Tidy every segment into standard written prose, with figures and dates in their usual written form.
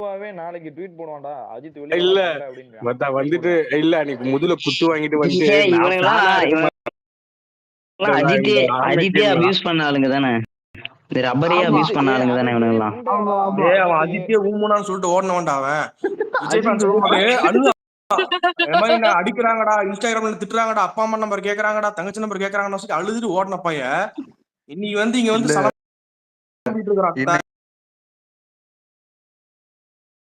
நாளைக்கு ட்வீட் போடுவான்டா அஜித் வெளிய இல்ல வர அப்படிங்க வந்துட்டு இல்ல அன்னைக்கு முதல்ல குத்து வாங்கிட்டு வந்து அஜித்தே அபியூஸ் பண்ண ஆளுங்க தானே, இந்த ரப்பரையே அபியூஸ் பண்ண ஆளுங்க தானே இவனுங்கெல்லாம். அஜித்தே ஊமுனான்னு சொல்லிட்டு ஓடனவன்டா அவன். விஜய் ஃபேன் சொல்லும்போது அழுதான். இந்த மாதிரி என்ன அடிக்கிறாங்கடா, இன்ஸ்டாகிராம்ல திட்டுறாங்கடா, அப்பா அம்மா நம்பர் கேக்குறாங்கடா, தங்கச்சி நம்பர் கேக்குறாங்கன்னு சொல்லி அழுதுட்டு ஓடின பையன் இன்னைக்கு வந்து இங்க வந்து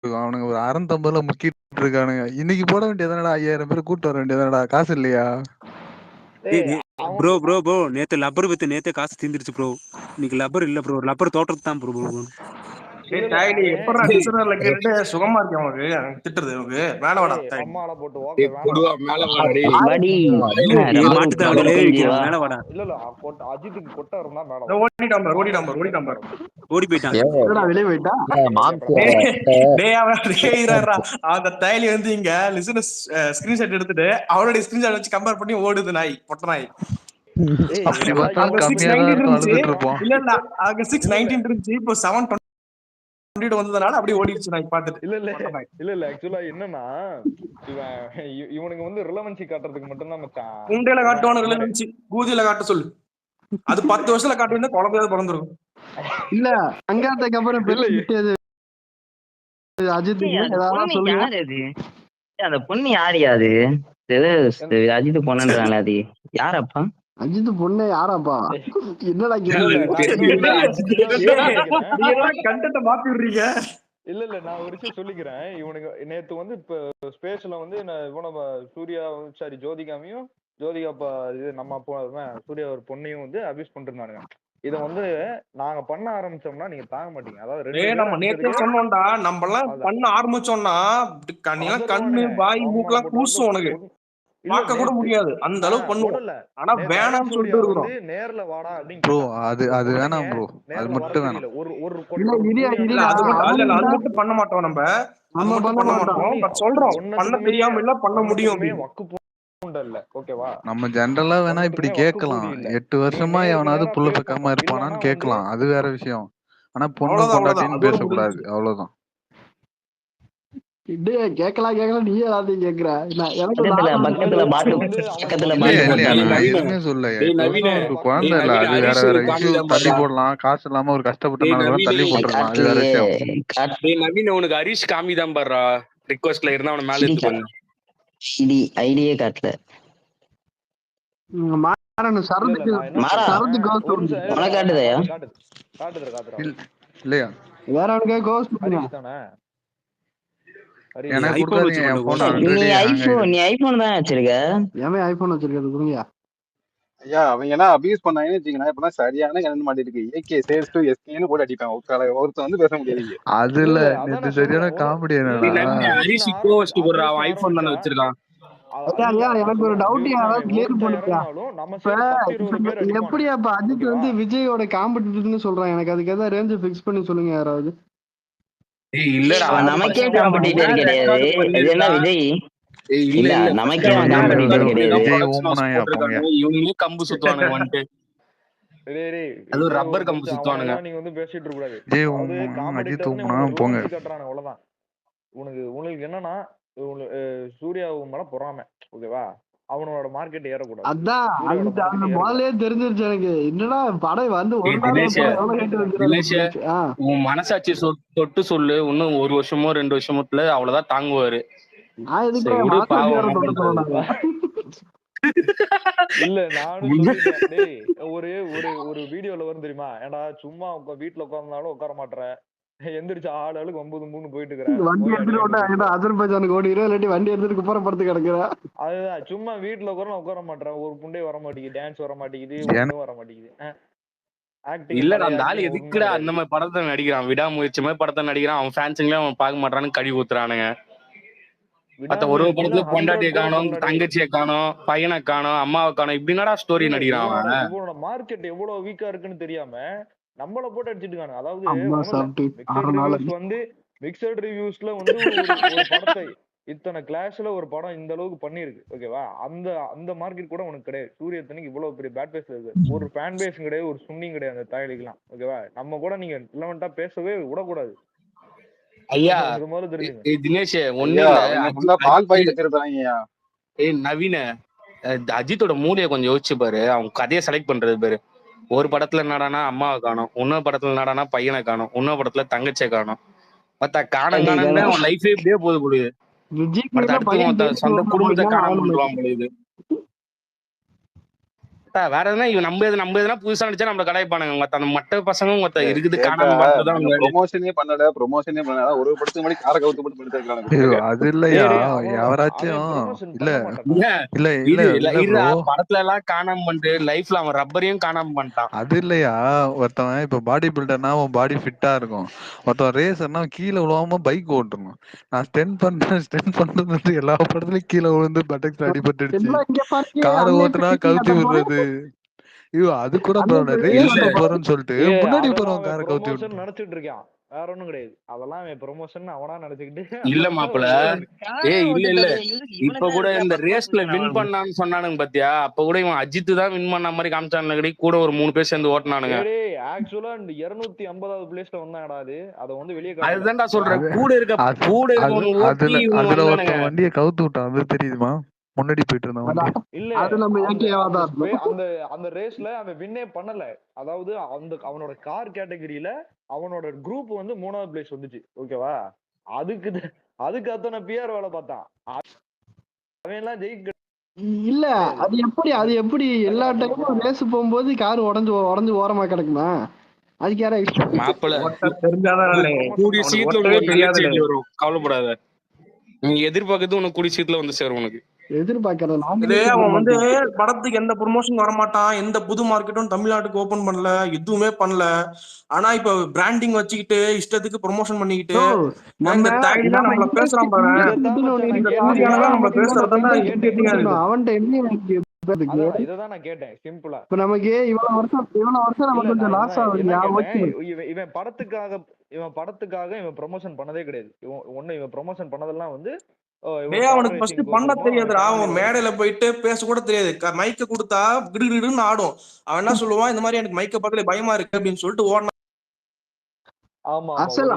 அவனுங்க ஒரு 650 முக்கிட்டு இருக்கானுங்க. இன்னைக்கு போட வேண்டியதானடா, 5000 பேர் கூட்டு வர வேண்டியதானடா, காசு இல்லையா? ப்ரோ ப்ரோ ப்ரோ நேத்து லப்பர் வித்து நேத்தே காசு தீந்துருச்சு ப்ரோ. இன்னைக்கு லப்பர் இல்ல ப்ரோ, லப்பர் தோட்டத்து தான் ப்ரோ. எப்படா டிசைனர்ல கேட்டுட்டு சுகமா இருக்கு அவனுக்கு திட்டுறது. அவனுக்கு மேல வாடா அம்மால போட்டு மேல வாடா. இல்ல அஜித்துக்கு கொட்ட இருந்தா மேல ஓடி போயிட்டான். அந்த தைலி வந்து இங்க லிசனர் ஸ்கிரீன்ஷாட் எடுத்துட்டு அவனுடைய ஸ்கிரீன்ஷாட் வச்சு கம்பேர் பண்ணி ஓடுது நாய், பொட்ட நாய். அப்படி பார்த்தா கம்மியா தான் இருக்கும், அழுதுட்டு இருப்போம். இல்ல இல்ல அங்க 619 இருந்துச்சு, இப்போ 720 வந்ததுனால அப்படியே ஓடிடுச்சு நாய் பார்த்துட்டு. இல்ல ஆக்சுவலா என்னன்னா இவனுக்கு வந்து ரிலவன்சி காட்டுறதுக்கு மட்டும் தான் மச்சான். உண்டையில காட்டுவானு ரிலவன்சி, கூதியில காட்ட சொல்லு. அது 10 வருஷத்துல காட்டுவீங்க, குழந்தையாவது பிறந்துரும். இல்ல அங்காத்துக்கு அப்புறம் அஜித் அந்த பொண்ணு யாரியா அது? அஜித் பொண்ணுன்றாங்களே அது யாரப்பா? அஜித் பொண்ணு யாராப்பா? என்னடா கண்டென்ட் மாத்தி விடுறீங்க. இல்ல நான் ஒரு விஷயம் சொல்லிக்கிறேன். இவனுக்கு நேத்து வந்து இப்ப ஸ்பேஸ்ல வந்து இவன சூர்யா சாரி ஜோதிகாமையும் ஜோதிகா இது நம்ம சூர்யா ஒரு பொண்ணையும் வந்து அபியூஸ் பண்ணிருந்தானுங்க. இத வந்து நாங்க பண்ண ஆரம்பிச்சோம்னா நீங்க தாங்க மாட்டீங்க. அதாவது நம்ம நேத்தே சொன்னோம்டா, நம்ம எல்லாம் பண்ண ஆரம்பிச்சோம்னா கண்ணு வாய் மூக்கெல்லாம் கூசும், உனக்கு பார்க்க கூட முடியாது, அந்த அளவு பண்ணுவோம். ஆனா வேணாம்னு சொல்லிட்டு இருக்கோம். நேர்ல வாடா அப்படின்னு ப்ரோ, அது வேணாம் ப்ரோ, அது மட்டும் வேணாம். அது மட்டும் பண்ண மாட்டோம், நம்ம அது மட்டும் பண்ண மாட்டோம். பட் சொல்றோம் பண்ண தெரியாம இல்ல, பண்ண முடியும். நம்ம ஜெனரலா வேணா இப்படி கேட்கலாம், 8 வருஷமா எவனாவது புள்ள பக்காம இருப்பானான்னு கேட்கலாம், அது வேற விஷயம். ஆனா பொண்ணு பொண்டாட்டின்னு பேசக்கூடாது, அவ்வளவுதான். கேக்கலாம் நீ எல்லாத்தையும் கேக்குற. எதுவுமே சொல்ல, குழந்தை இல்ல, அது வேற வேற இஷ்யூ. தள்ளி போடலாம், காசு இல்லாம ஒரு கஷ்டப்பட்டனால தள்ளி போட்டுருக்கலாம், அது வேற விஷயம். நவீன் உனக்கு ஹரிஷ் காமி தான் பாடுறா, ரிக்வெஸ்ட்ல இருந்தா அவன மேல எடுத்துக்கோங்க. ஐடியே காட்டல. இல்லையா வேற எனக்கு கொடுக்காதீங்க என் போன் ஆல்ரெடி. நீ ஐபோன் தான் வச்சிருக்க? ஏன் ஐபோன் வச்சிருக்கிறது புரியா? ஐயா அவங்க என்ன அபியூஸ் பண்ணாங்கன்னு வச்சுக்கோங்க, இப்ப சரியான என்ன மாட்டிருக்கு, ஏகே சேல்ஸ் டு எஸ்கேன்னு போட்டு அடிப்பான். ஒருத்தர் வந்து பேச முடியாது. அதுல இது சரியான காமெடி. ஹரிஷ் கோஸ்ட் போடுற அவன் ஐபோன் தான வச்சிருக்கான். எனக்கு ஒரு டவுட், யாராவது கிளியர் பண்ணிட்டா எப்படி அப்ப அஜித் வந்து விஜயோட காம்படிட்டர்னு சொல்றான்? எனக்கு அதுக்கு ஏதாவது ரேஞ்ச் ஃபிக்ஸ் பண்ணி சொல்லுங்க யாராவது. இல்லடா நமக்கே காம்படிட்டர் கிடையாது, இது என்ன விஜய்? இல்ல நமக்கே காம்படிட்டர் கிடையாது. இவங்களே கம்பு சுத்துவானுங்க வந்துட்டு, அது ரப்பர் கம்பு சுத்துவானுங்க. நீங்க வந்து பேசிட்டு இருக்க கூடாது. அவ்வளவுதான். உனக்கு என்னன்னா சூர்யா மேல பொறாம, ஓகேவா? அவனோட மார்க்கெட் ஏறக்கூடாது. அதான் முதல்ல தெரிஞ்சிருச்சு எனக்கு. என்னடா படம் வந்து உன் மனசாட்சி தொட்டு சொல்லு, இன்னும் 1 வருஷமோ 2 வருஷமோத்துல அவ்வளவுதான் தாங்குவாரு. இல்ல நானும் ஒரு வீடியோல வரும் தெரியுமா, ஏன்டா சும்மா வீட்டுல உட்கார்ந்தாலும் உட்கார மாட்டேற, எந்திரிச்சு ஆளுக்கு 9 போயிட்டு இருக்கிறேன், அஜர்பைஜானுக்கு ஓடிடுற, இல்லாட்டி வண்டி எடுத்துட்டு குப்புற படுத்து கிடக்குற. அதுதான் சும்மா வீட்டுல உட்கார மாட்டேன், ஒரு புண்டே வர மாட்டேங்குது, டான்ஸ் வர மாட்டேங்குது, ஒண்ணும் வர மாட்டேங்குது. இல்ல அந்த ஆளு எதுக்குடா அந்த மாதிரி படத்தை நடிக்கிறான்? விடாமுயற்சி மாதிரி படத்தை நடிக்கிறான், அவன் ஃபேன்ஸுங்களே அவன் பார்க்க மாட்டான்னு கழுவி ஊத்துறானுங்க. ஒரு படத்துல பொண்டாட்டியை காணும், தங்கச்சியை காணும், பையனை காணும், அம்மாவை காணும், இப்படின்னாடா ஸ்டோரி நடிக்கிறான் அவன். இவனோட மார்க்கெட் எவ்வளவு வீக்கா இருக்குன்னு தெரியாம நம்மள போட்டு அடிச்சிட்டு இருக்காங்க. அதாவது வந்து மிக்சட் ரிவ்யூஸ்ல வந்து ஒரு படத்தை இத்தனை கிளாஸ்ல ஒரு படம் இந்த அளவுக்கு பண்ணிருக்கு, ஓகேவா? அந்த மார்க்கெட் கூட உனக்கு கிடையாது. சூரியத்தனுக்கு இவ்வளவு பெரிய பேட் பேஸ் இருக்கு, ஒரு ஃபேன் பேஸ் கிடையாது, ஒரு சுண்ணியும் கிடையாது அந்த தாயலிக்கலாம், ஓகேவா? நம்ம கூட நீங்க ரிலவெண்டா பேசவே விடக்கூடாது. ஐயா இது முதல்ல தெரிஞ்சுங்க. தினேஷ் ஒண்ணு ஐயா இல்ல அவங்க ஃபுல்லா பால் பாக்கெட் திருடுறாங்கய்யா. நவீன அஜித்தோட மூலியை கொஞ்சம் யோசிச்சு பாரு. அவங்க கதையை செலக்ட் பண்றது பாரு. ஒரு படத்துல என்னடானா அம்மாவை காணும், இன்னொரு படத்துல என்னடானா பையனை காணும், இன்னொரு படத்துல தங்கச்சியை காணும். மத்த காணங்கானு அவன் லைஃபே இப்படியே போகுது பொழுது. அடுத்து சொந்த குடும்பத்தை காணாம பண்ணுவான் பொழுது. வேற எதுனா இவன் நம்ம எதுனா புதுசா நினைச்சா நம்மள கலாய்ப்பானுங்க. அந்த மற்ற பசங்க இருக்குது காணாம பண்றதுதான். ப்ரொமோஷனே பண்ணல ஒரு படத்துக்கு முன்னாடி காரை கவுத்து போட்டு படுத்துருக்காங்க. அது இல்லையா யாராச்சும் இல்ல படத்துல எல்லாம் காணாம பண்ணிட்டு லைஃப்ல அவன் ரப்பரையும் காணாம பண்ணிட்டான். அது இல்லையா ஒருத்தவன் இப்ப பாடி பில்டர்னா அவன் பாடி ஃபிட்டா இருக்கும், ஒருத்தவன் ரேசர்னா கீழே விழுவாம பைக் ஓட்டணும். நான் ஸ்டென்ட் பண்றது எல்லா படத்துலயும் கீழே விழுந்து பட்டக்ஸ் அடிபட்டுடுச்சு. காரை ஓட்டுனா கவுத்தி விடுறது. ஐயோ அது கூட போறேன்னு சொல்லிட்டு முன்னாடி போறவன் காரை கவுத்தி விட்டு நினைச்சிட்டு இருக்கான். வேற ஒண்ணும் கிடையாது. அதெல்லாம் ப்ரொமோஷன் அவனா நினைச்சுக்கிட்டு. இல்ல மாப்பிள்ள இல்ல இப்ப கூட இந்த ரேஸ்ல வின் பண்ணான்னு சொன்னானுங்க பாத்தியா? அப்ப கூட இவன் அஜித் தான் வின் பண்ண மாதிரி காமிச்சானுங்க. கூட ஒரு 3 பேர் சேர்ந்து ஓட்டினானுங்க. ஆக்சுவலா 250வது பிளேஸ்ல வந்தாங்கடா. அது வெளியே அதுதான்டா சொல்றேன். கூட இருக்க அதுல ஒருத்தன் வண்டியை கவுத்து விட்டான். அது தெரியுமா? முன்னாடி போயிட்டு இருந்தவன் இல்ல அந்த ரேஸ்ல அவன் வின்னே பண்ணல. அதாவது அவனோட கார் கேட்டகரியில அவனோட குரூப் வந்து 3வது பிளேஸ் வந்துச்சு. ஓகேவா? அதுக்கு அத்தனை பிஆர் வேலை பார்த்தான். அவன் எல்லாம் ஜெயிக்க இல்ல. அது எப்படி எல்லா டைமும் ரேஸ் போகும்போது கார் உடஞ்சு ஓரமா கிடக்குமா? அதுக்கு யாரா கூடிய சீட்ல வரும். கவலைப்படாத. நீங்க எதிர்பார்க்கறது உனக்கு கூடிய சீட்ல வந்து சேரும். உனக்கு எதிர்பார்க்கறது அவன் வந்து படத்துக்கு எந்த ப்ரொமோஷன் வரமாட்டான், எந்த புது மார்க்கெட்டும் தமிழ்நாட்டுக்கு ஓபன் பண்ணல, எதுவுமே பண்ணல. ஆனா இப்ப பிராண்டிங் வச்சுக்கிட்டு இஷ்டத்துக்கு ப்ரொமோஷன் பண்ணிக்கிட்டு நம்மள பேசுறான் பாரு. நம்மள பேசுறதா இததான் நான் கேட்டேன் சிம்பிளா. இப்ப நமக்கு இவ்வளவு வருஷம் நமக்கு கொஞ்சம் லாஸ் ஆகுது. இவன் படத்துக்காக இவன் ப்ரொமோஷன் பண்ணதே கிடையாது. இவன் ப்ரொமோஷன் பண்ணதெல்லாம் வந்து அவனுக்கு ஃபர்ஸ்ட் பண்ண தெரியாதுடா. அவன் மேடையில போயிட்டு பேச கூட தெரியாது. மைக்க கொடுத்தா கிடுகிடுன்னு ஆடும். அவன் என்ன சொல்லுவான், இந்த மாதிரி எனக்கு மைக்க பக்கத்துல பயமா இருக்கு அப்படின்னு சொல்லிட்டு ஓடணும். அசல்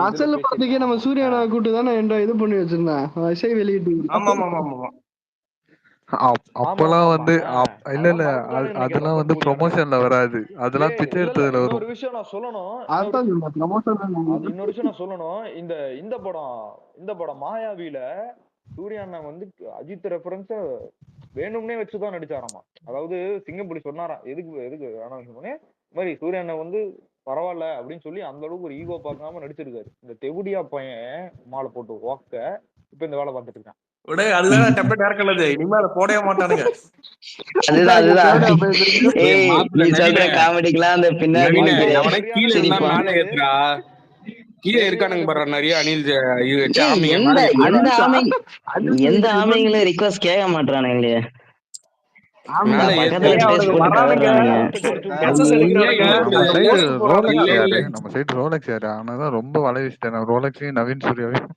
படத்துக்கே நம்ம சூர்யாவை கூட்டு தானே இது பண்ணி வச்சிருந்தேன். இசை வெளியிட்டு. அப்பெல்லாம் வந்து இல்ல அதெல்லாம் வந்து ப்ரொமோஷன்ல வராது. அதெல்லாம் பிச்சை எடுத்ததுல வரும். ஒரு விஷயம் நான் சொல்லணும். இன்னொரு விஷயம் நான் சொல்லணும். இந்த படம் மாயாவில சூர்யா அண்ணா வந்து அஜித் ரெஃபரன்ஸ் வேணும்னே வச்சுதான் நடிச்சாராமா. அதாவது சிங்கம்புலி சொன்னாராம், எதுக்கு வேணாம் சொன்னே மாதிரி சூர்யா அண்ணா வந்து பரவாயில்ல அப்படின்னு சொல்லி அந்த அளவுக்கு ஒரு ஈகோ பார்க்காம நடிச்சிருக்காரு. இந்த தெவுடியா பையன் மாலை போட்டு ஓக்க இப்ப இந்த வேலை பார்த்துட்டு இருக்கான். அதுதான் டெம்ப்ளேட் இறக்கலது. இனிமே அதை போடவே மாட்டானுங்க. கீழே இருக்கானுங்க பாரு நிறைய அனில். எந்த ஆமைங்களும் ரிக்வெஸ்ட் கேட்க மாட்டானுங்க. நம்ம சைடு ரோலக்ஸ் யாரு ஆனாதான் ரொம்ப வலை வச்சுட்டேன். ரோலக்ஸையும் நவீன் சூர்யாவையும்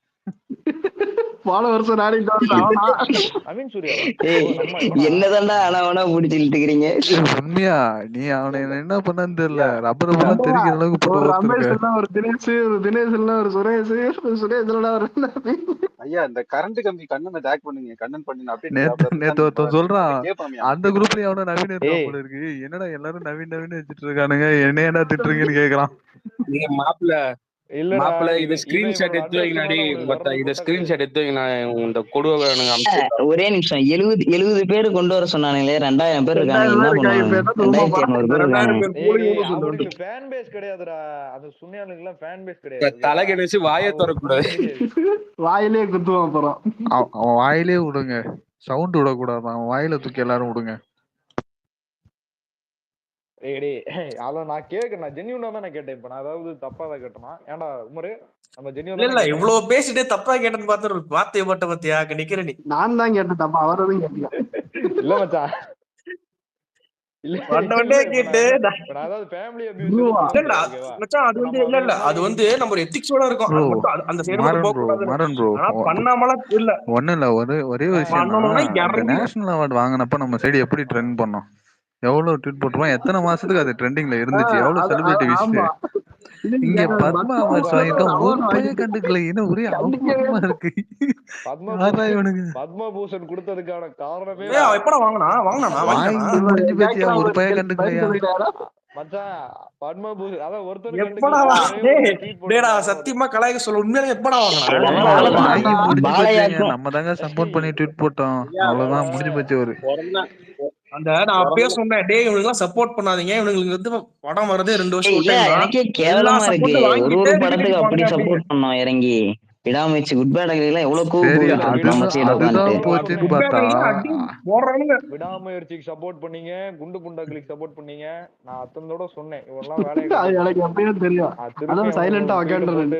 என்னதான்டா ஆனா பிடிச்சிட்டு இருக்கிறீங்க. உண்மையா நீ அவனை என்ன பண்ணன்னு தெரியல. ரப்பர் பணம் தெரிகிற அளவுக்கு ஒரு தினேஷ் ஒரு சுரேஷ் ஐயா இந்த கரண்ட் கம்பி கண்ணனை டேக் பண்ணுங்க. கண்ணன் பண்ணி நேத்து ஒருத்தன் சொல்றான் அந்த குரூப்லயே அவன நவீன் இருக்கான் போல இருக்கு. என்னடா எல்லாரும் நவீன் வச்சுட்டு இருக்கானுங்க, என்ன என்ன திட்டுறீங்கன்னு கேக்குறான். நீங்க மாப்பிள்ள இத ஸ்கிரீன்ஷாட் எடுத்து வைங்கடி. இத ஸ்கிரீன்ஷாட் எடுத்து வைங்க. இந்த கொடுவ ஒரே நிமிஷம் 70 பேர் கொண்டு வர சொன்னானுங்களே. 2000 பேர் இருக்காங்க. என்ன பண்ணுவாங்க? 2200 பேர் இருக்காங்க. ஃபேன் பேஸ் கிடையாதுடா. அது சுன்னியானுக்கு எல்லாம் ஃபேன் பேஸ் கிடையாது. தலைக்கு நினைச்சு வாயை திறக்கக்கூடாது. வாயிலே குத்துவான். அப்புறம் அவன் வாயிலே விடுங்க, சவுண்ட் விடக்கூடாது. அவன் வாயில தூக்கி எல்லாரும் விடுங்க. அதான் நான் ஜென்யூனா தான் நான் கேட்டேன். இப்ப நான் அதாவது தப்பா தான் கேட்டேனா? ஏன்டா உமரு நம்ம ஜென்யூனா இல்ல இவ்வளவு பேசிட்டு தப்பா கேட்டேன்னு பார்த்து ஒரு வார்த்தையை மட்டும் பத்தியா நிக்கிற நீ. நான் தான் கேட்டேன் தப்பா, அவரதும் கேட்கல. இல்ல மச்சான் அது வந்து நம்ம ஒரு எத்திக்ஸோட இருக்கும். அந்த பண்ணாமலாம் இல்ல. ஒண்ணு இல்ல, ஒரே விஷயம். நேஷனல் அவார்டு வாங்கினப்ப நம்ம சைடு எப்படி ட்ரெண்ட் பண்ணோம், எவ்வளவு ட்வீட் போட்டுருவோம், எத்தனை மாசத்துக்கு அது ட்ரெண்டிங்ல இருந்துச்சு, எவ்வளவு செலிபிரிட்டி விஷயம். இங்க பத்மா அவார்ட்ஸ் வாங்கிட்டோம், ஒரு பையன் கண்டுக்கல. என்ன ஒரே அவமானமா இருக்கு. யாரா இவனுங்க? பத்மபூஷன் கொடுத்ததுக்கான காரணமே எப்படா வாங்கினா வாங்கி முடிஞ்சு போச்சியா, ஒரு பையன் கண்டுக்கலையா? மச்சான் பத்மபூஷன் அதான் எப்படா ஒருத்தர் சத்தியமா கலாய்க்க சொல்ல, உண்மையிலே எப்படா வாங்கி முடிஞ்சு போச்சுங்க. நம்ம தாங்க சப்போர்ட் பண்ணி ட்வீட் போட்டோம், அவ்வளவுதான் முடிஞ்சு போச்சு. ஒரு அந்த நான் அப்பயே சொன்னேன், டேய் இவனுக்கு சப்போர்ட் பண்ணாதீங்க, இவனுக்கு வந்து படம் வரதே 2 வருஷம் இல்ல எனக்கே கேவலமா இருக்கு. ஒரு படத்துக்கு அப்படி சப்போர்ட் பண்ணோம் இறங்கி. விடாமுயற்சி குட் பேட் எல்லாம் எவ்வளவு சரி, அதுதான் போச்சுன்னு பார்த்தா விடாமுயற்சிக்கு சப்போர்ட் பண்ணீங்க, குண்டு புண்டாக்களுக்கு சப்போர்ட் பண்ணீங்க. நான் அத்தனோட சொன்னேன் இவெல்லாம் வேலையை எனக்கு எப்பயும் தெரியும். அதான் சைலண்டா உட்காந்துறது.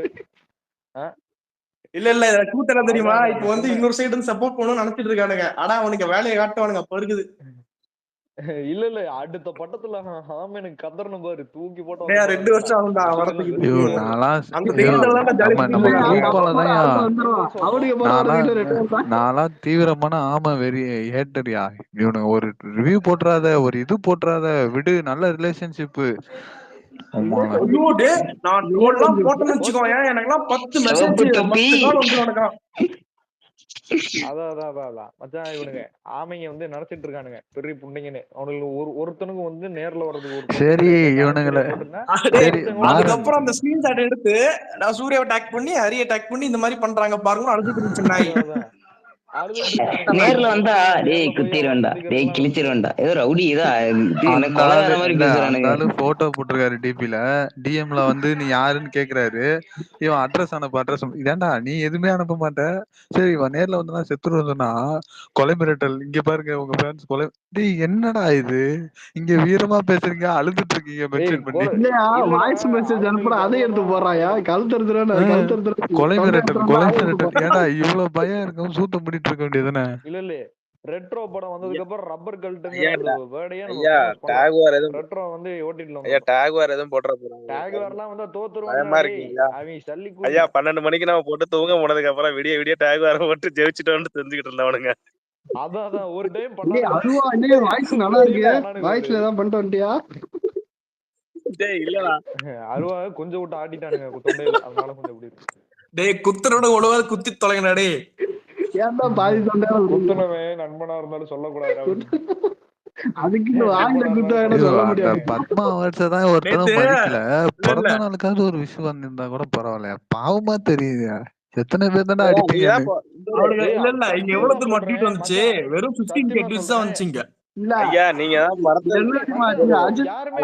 இல்ல கூட்டல தெரியுமா, இப்ப வந்து இன்னொரு சைடு இருந்து சப்போர்ட் பண்ணணும்னு நினைச்சிட்டு இருக்கானுங்க. ஆனா அவனுக்கு வேலையை காட்டுவானுங்க அப்ப இருக்குது. இல்ல அடுத்த பட்டத்துல எனக்கு கதறணும் பாரு, தூக்கி போட்டோம். 2 வருஷம் ஆகும்டா வரதுக்கு. நான்லாம் தீவிரமான ஆமா வெறி ஹேட்டரியா. இவனுக்கு ஒரு ரிவ்யூ போட்டுறாத, ஒரு இது போட்டுறாத, விடு, நல்ல ரிலேஷன்ஷிப். நான் போட்டேன்னு வச்சுக்கோங்க, எனக்குலாம் 10 மெசேஜ் 10 கால் வந்துருவானுங்க. அதான் மச்சான் இவனுங்க ஆமைங்க வந்து நினைச்சிட்டு இருக்கானுங்க பெரிய புண்டைங்கன்னு. அவனுக்கு ஒருத்தனுக்கு வந்து நேர்ல வர்றதுக்கு சரி இவனுங்களை. அதுக்கப்புறம் அந்த ஸ்கிரீன்ஷாட் எடுத்து நான் சூர்யாவை டேக் பண்ணி, ஹரியை டேக் பண்ணி இந்த மாதிரி பண்றாங்க பாருங்க, அழுதுட்டு இருந்துச்சு நாய். நேர்ல வந்தா டேய் குத்திடுவேன்டா, டேய் கிழிச்சிருவேன்டா, ஏதோ ரவுடி ஏதோ கொலைகார மாதிரி பேசுறானுங்க. போட்டோ போட்டிருக்காரு டிபில, டிஎம்ல வந்து நீ யாருன்னு கேக்குறாரு. இவன் அட்ரஸ் அனுப்ப, அட்ரஸ் இதாண்டா நீ எதுவுமே அனுப்ப மாட்ட. சரி இவன் நேர்ல வந்தா செத்துருவேன் சொன்னா கொலை மிரட்டல். இங்க பாருங்க உங்க ஃபேன்ஸ் கொலை. டேய் என்னடா இது, இங்க வீரமா பேசுறீங்க, அழுதுட்டு இருக்கீங்க மென்ஷன் பண்ணி. வாய்ஸ் மெசேஜ் அனுப்புற அதை எடுத்து போறாயா, கொலை மிரட்டல், கொலை மிரட்டல். ஏடா இவ்வளவு பயம் இருக்கும், சூத்த முடிட்டு இருக்க வேண்டியதுதானே. இல்ல ரெட்ரோ படம் வந்ததுக்கு அப்புறம் ரப்பர் கல்ட்டுங்க ரெட்ரோ வந்து ஓட்டிடலாம். டாகுவார் எதுவும் போட்டுற போறாங்க. டாகுவார்லாம் வந்து தோத்துருவாங்க. பயமா இருக்கீங்களா ஐயா? 12 மணிக்கு நம்ம போட்டு தூங்க போனதுக்கு அப்புறம் விடிய விடிய டாகுவார போட்டு ஜெயிச்சிட்டோம்னு தெரிஞ்சுக்கிட்டு இருந்தவனுங்க. அதான் ஒரு டைம் வாய்ஸ் நல்லா இருக்கு, வாய்ஸ்ல ஏதாவது பண்ணிட்டு வந்துட்டியா? இல்லடா அருவா கொஞ்சம் விட்டு ஆட்டிட்டானுங்க தொண்டையில, அதனால கொஞ்சம் இப்படி இருக்கு. டேய் குத்துறோட ஒழுவாது குத்தி தொலைங்கடா டேய். ஏன்டா பாதி தொண்டையில குத்துனவன் நண்பனா இருந்தாலும் சொல்லக்கூடாது. அதுக்கு வாங்கல குத்தாங்க சொல்ல முடியாது. பத்மா அவார்ட்ஸ் தான் ஒருத்தரும் மதிக்கல. பிறந்த நாளுக்காவது ஒரு விஷயம் வந்திருந்தா கூட பரவாயில்ல, பாவமா தெரியுது. எத்தனை பேர் தானே அடிப்பீங்க. இல்ல இங்க எவ்வளவு தூரம் மாட்டிட்டு வந்துச்சு, வெறும் 15K views தான் வந்துச்சுங்க. ஐயா நீங்க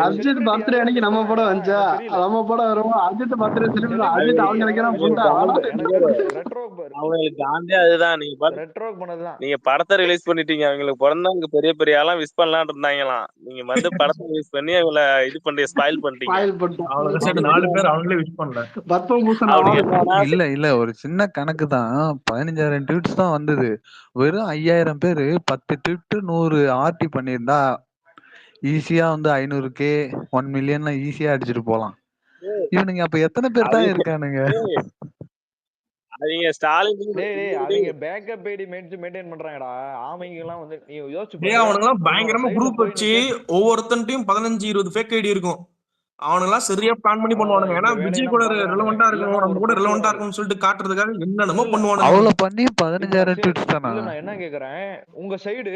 அஜித் பர்த்டே அன்னைக்கு நம்ம படம் வந்துச்சா, நம்ம படம் வரும். அஜித் பர்த்டே அஜித் அவங்க அவங்களுக்கு காந்தே அதுதான். நீங்க படத்தை ரிலீஸ் பண்ணிட்டீங்க, அவங்களுக்கு பிறந்தவங்க பெரிய பெரிய ஆளா விஷ் பண்ணலாம்னு இருந்தாங்களாம். நீங்க வந்து படத்தை ரிலீஸ் பண்ணி அவங்கள இது பண்ணி ஸ்பாயில் பண்ணிட்டீங்க. 4 பேர் அவங்களே விஷ் பண்ணல. இல்ல ஒரு சின்ன கணக்கு தான், 15,000 ட்வீட்ஸ் தான் வந்தது. வெறும் 5,000 பேரு 10 ட்வீட் 100 ஆர்டி பண்ணிருந்தா ஈஸியா வந்து 500K 1 மில்லியன் ஈஸியா அடிச்சுட்டு போலாம். இவனுங்க அப்ப எத்தனை பேர் தான் இருக்கானுங்க? அவங்க ஸ்டாலின் அவங்க பேக்கப் ஐடி மெயின்டைன் பண்றாங்கடா. ஆமைங்க எல்லாம் வந்து நீ யோசிச்சு பாரு, அவனுங்க எல்லாம் பயங்கரமா குரூப் வச்சு ஒவ்வொருத்தன்டையும் 15-20 ஃபேக் ஐடி இருக்கும். அவனுங்கெல்லாம் சரியா பிளான் பண்ணி பண்ணுவானுங்க. ஏன்னா விஜய் கூட ரெலவெண்டா இருக்கணும், நம்ம கூட ரெலவெண்டா இருக்கணும்னு சொல்லிட்டு காட்டுறதுக்காக என்னென்னமோ பண்ணுவானுங்க. அவ்வளவு பண்ணி 15,000 ட்வீட்ஸ் தானா? நான் என்ன கேக்குறேன், உங்க சைடு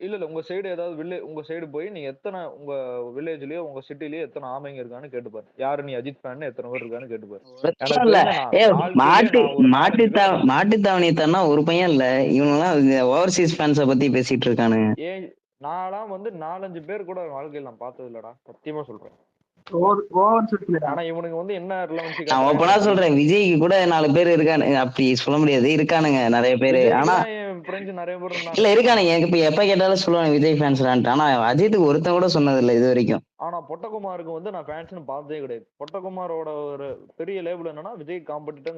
இல்ல உங்க சைடு ஏதாவது உங்க சைடு போய் நீங்க எத்தனை உங்க வில்லேஜ்லயோ உங்க சிட்டிலயோ எத்தனை ஆமைங்க இருக்கான்னு கேட்டுப்பாரு. யாரு நீ அஜித் ஃபேன் எத்தனை பேர் இருக்கான்னு கேட்டுப்பாரு. மாட்டுத்தாவணி தானா ஒரு பையன் இல்ல, இவங்க எல்லாம் ஓவர்சீஸ் ஃபேன்ஸ பத்தி பேசிட்டு இருக்கானுங்க. நான்லாம் வந்து 4-5 பேர் கூட வாழ்க்கையில நான் பார்த்தது இல்லடா, சத்தியமா சொல்றேன். ஆனா இவனுக்கு வந்து என்ன சொல்றேன், விஜய்க்கு கூட 4 பேர் இருக்கானுங்க, அப்படி சொல்ல முடியாது, இருக்கானுங்க நிறைய பேரு. ஆனா இல்ல இருக்கானுங்க, இப்ப எப்ப கேட்டாலும் சொல்லுவாங்க விஜய் ஃபேன்ஸ். ஆனா அஜித்துக்கு ஒருத்தன் கூட சொன்னது இல்ல இது வரைக்கும். ஆனா பொட்டகுமாருக்கு வந்து நான் ஃபேன்ஸ்னு பார்த்ததே கிடையாது. பொட்டகுமாரோட ஒரு பெரிய லேபிள் என்னன்னா விஜய் காம்படிட்டர்.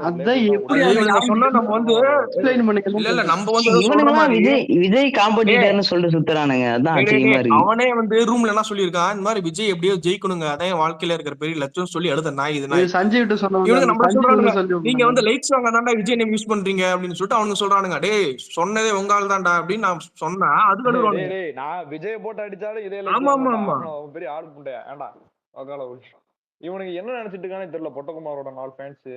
விஜய் காம்படிட்டர்னு சொல்லிட்டு சுத்துறானுங்க, அதான் ஆச்சரியமா இருக்கு. அவனே வந்து ரூம்ல என்ன சொல்லியிருக்கான், இந்த மாதிரி விஜய் எப்படியோ ஜெயிக்கணுங்க, அதான் வாழ்க்கையில இருக்கிற பெரிய லட்சம் சொல்லி எழுத நாய் இது நாய். சஞ்சய் நீங்க வந்து லைக்ஸ் வாங்க தாண்டா விஜய் நேம் யூஸ் பண்றீங்க அப்படின்னு சொல்லிட்டு அவனுக்கு சொல்றானுங்க. டேய் சொன்னதே உங்க ஆள் தான்டா அப்படின்னு நான் சொன்னா அது கடுவானுங்க. நான் விஜய் போட்டு அடிச்சாலும் இதே ஆமா ஆமா ஆமா பெரிய ஆள் புண்டையா ஏண்டா இவனுக்கு என்ன நினைச்சிட்டு இருக்கானே தெரியல. பொட்டகுமாரோட 4 ஃபேன்ஸ்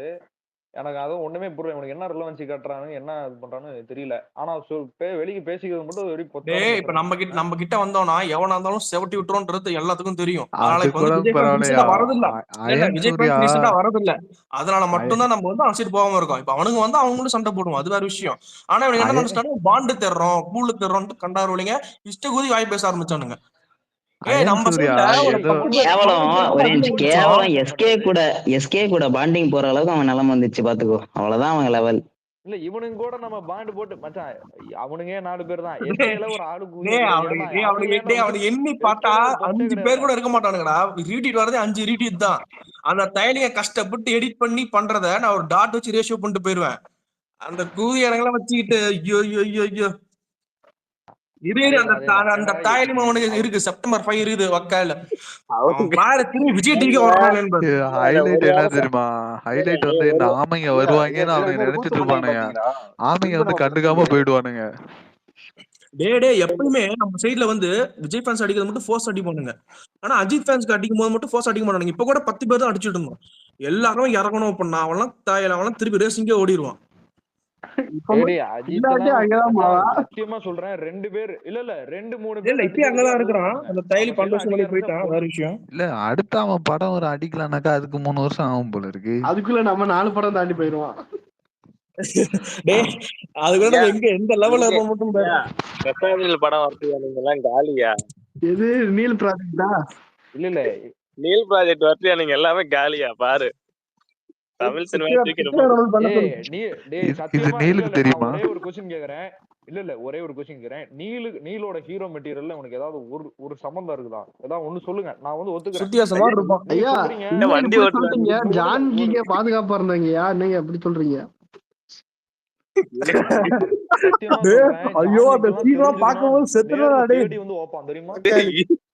எனக்கு அதுவும் ஒண்ணுமே புரியல. இவனுக்கு என்ன ரிலவன்சி காட்டுறானு என்ன இது பண்றான்னு தெரியல. ஆனா வெளியே பேசிக்கிறது மட்டும் ஒரு இப்ப நம்ம கிட்ட வந்தோம்னா எவனா இருந்தாலும் செவட்டி விட்டுறோன்றது எல்லாத்துக்கும் தெரியும். அதனால அது இப்ப கூட வந்து விஜய் பரவாயில்லையா? வரதில்ல. விஜய் வரதில்ல. அதனால மட்டும்தான் நம்ம வந்து அழைச்சிட்டு போகாம இருக்கோம். இப்ப அவனுங்க வந்து அவங்களும் சண்டை போடுவோம், அது வேற விஷயம். ஆனா இவனுக்கு என்ன நினைச்சிட்டாங்க, பாண்டு தர்றோம் கூழு தர்றோம்னு கண்டாருவீங்க இஷ்டகூதி வாய் பேச ஆரம்பிச்சானுங்க. எஸ்கே கூட பாண்டிங் போற அளவுக்கு அவன் நிலைமை வந்துச்சு பாத்துக்கோ. அவ்வளவுதான் அவங்க லெவல். இல்ல இவனுங்க கூட நம்ம பாண்டு போட்டு மச்சான் அவனுங்க 4 பேர் தான். ஒரு ஆளுக்கு எண்ணி பார்த்தா 5 பேர் கூட இருக்க மாட்டானுங்கடா. ரீடிட் வரதே 5 ரீடிட் தான். அந்த தைலிய கஷ்டப்பட்டு எடிட் பண்ணி பண்றத நான் ஒரு டாட் வச்சு ரேஷியோ பண்ணிட்டு போயிருவேன். அந்த கூதி இடங்களை வச்சுக்கிட்டு ஐயோ ஐயோ ஐயோ ஐயோ அந்த தாயலிம் அவனுக்கு இருக்கு. செப்டம்பர் 5 இருக்குது வக்கால. விஜய் டிவி ஹைலைட் என்ன தெரியுமா? ஹைலைட் வந்து இந்த ஆமைங்க வருவாங்கன்னு அவங்க நினைச்சிட்டு இருப்பானுங்க. ஆமைங்க வந்து கண்டுக்காம போயிடுவானுங்க. எப்பவுமே நம்ம சைட்ல வந்து விஜய் ஃபேன்ஸ் அடிக்கிறது மட்டும் ஃபோர்ஸ் அடிப்பானுங்க. ஆனா அஜித் ஃபேன்ஸ்க்கு அடிக்கும் போது மட்டும் ஃபோர்ஸ் அடிக்க மாட்டானுங்க. இப்ப கூட 10 பேர் தான் அடிச்சுட்டு இருந்தோம். எல்லாரும் இறங்கணும் பண்ணா அவன்லாம் தாயல அவன்லாம் திருப்பி ரேசிங்கே ஓடிடுவான். சத்தியமா சொல்றேன் 2 பேர் இல்ல 2-3 பேர் இப்ப அங்கதான் இருக்கிறான். அந்த தைலி 12 வருஷம் முன்னாடி போயிட்டான், வேற விஷயம். இல்ல அடுத்த அவன் படம் ஒரு அடிக்கலாம்னாக்கா அதுக்கு 3 வருஷம் ஆகும் போல இருக்கு. அதுக்குள்ள நம்ம 4 படம் தாண்டி போயிருவான். அது கூட எங்க எந்த லெவல்ல இருப்போம் மட்டும் படம் வரதுக்கு நீங்க எல்லாம் காலியா? எது நீல் ப்ராஜெக்ட்டா? இல்ல நீல் ப்ராஜெக்ட் வரதுக்கு நீங்க எல்லாமே காலியா பாரு. தமிழ் சினிமா தெரியுமா? ஒரே ஒரு क्वेश्चन கேக்குறேன். இல்ல ஒரே ஒரு क्वेश्चन கேக்குறேன். நீலோட ஹீரோ மெட்டீரியல்ல உனக்கு ஏதாவது ஒரு சம்பந்தம் இருக்குதா? ஏதாவது ஒன்னு சொல்லுங்க. நான் வந்து ஒத்துக்கிறேன். வித்தியாசமா இருக்கும். ஐயா வண்டி ஓட்டுறீங்க, ஜான்கிக்கே பாதுகாப்பா இருந்தாங்கயா, நீங்க எப்படி சொல்றீங்க? ஐயோ அந்த சீனா பாக்கும்போது செத்துறடா டேய். தேடி வந்து ஓபான் தெரியுமா?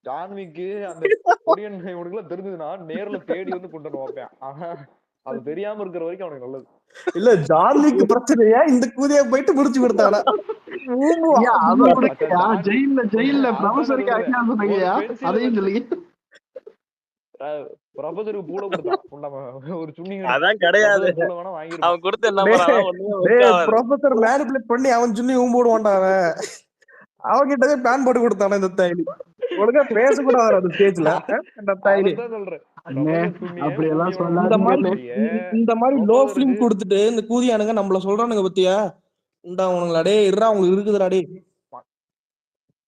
ஜான்விக்கு அந்த கொரியன் இவனுக்குலாம் தெரிஞ்சதுனா நேர்ல தேடி வந்து கொண்டு வந்து ஓபேன். ஆனா அது தெரியாம இருக்கிற வரைக்கும் அவனுக்கு நல்லது. இல்ல ஜான்விக்கு பிரச்சனையா இந்த கூதியை போயிட்டு முடிச்சு கொடுத்தானா? ஜெயில்ல ப்ரொஃபசருக்கு ஐடியா சொன்னீங்கயா, அதையும் சொல்லுங்க. ப்ரொஃபசருக்கு பூல கொடுத்தான் ஒரு சுண்ணி. அதான் கிடையாது, அவன் கொடுத்து என்ன பண்ணான்? ப்ரொஃபசர் மேனிபுலேட் பண்ணி அவன் சுண்ணி போடுவான்டா. அவன் கிட்டவே பிளான் போட்டு கொடுத்தானே இந்த தைலி. ஒழுங்கா பேச கூட வராது ஸ்டேஜ்ல அந்த தைலி. அப்படி எல்லாம் இந்த மாதிரி லோ ஃபிலிம் கொடுத்துட்டு இந்த கூதியானுங்க நம்மள சொல்றானுங்க பத்தியா? உண்டா உனங்களா டே இருடா உங்களுக்கு இருக்குதுடா டே.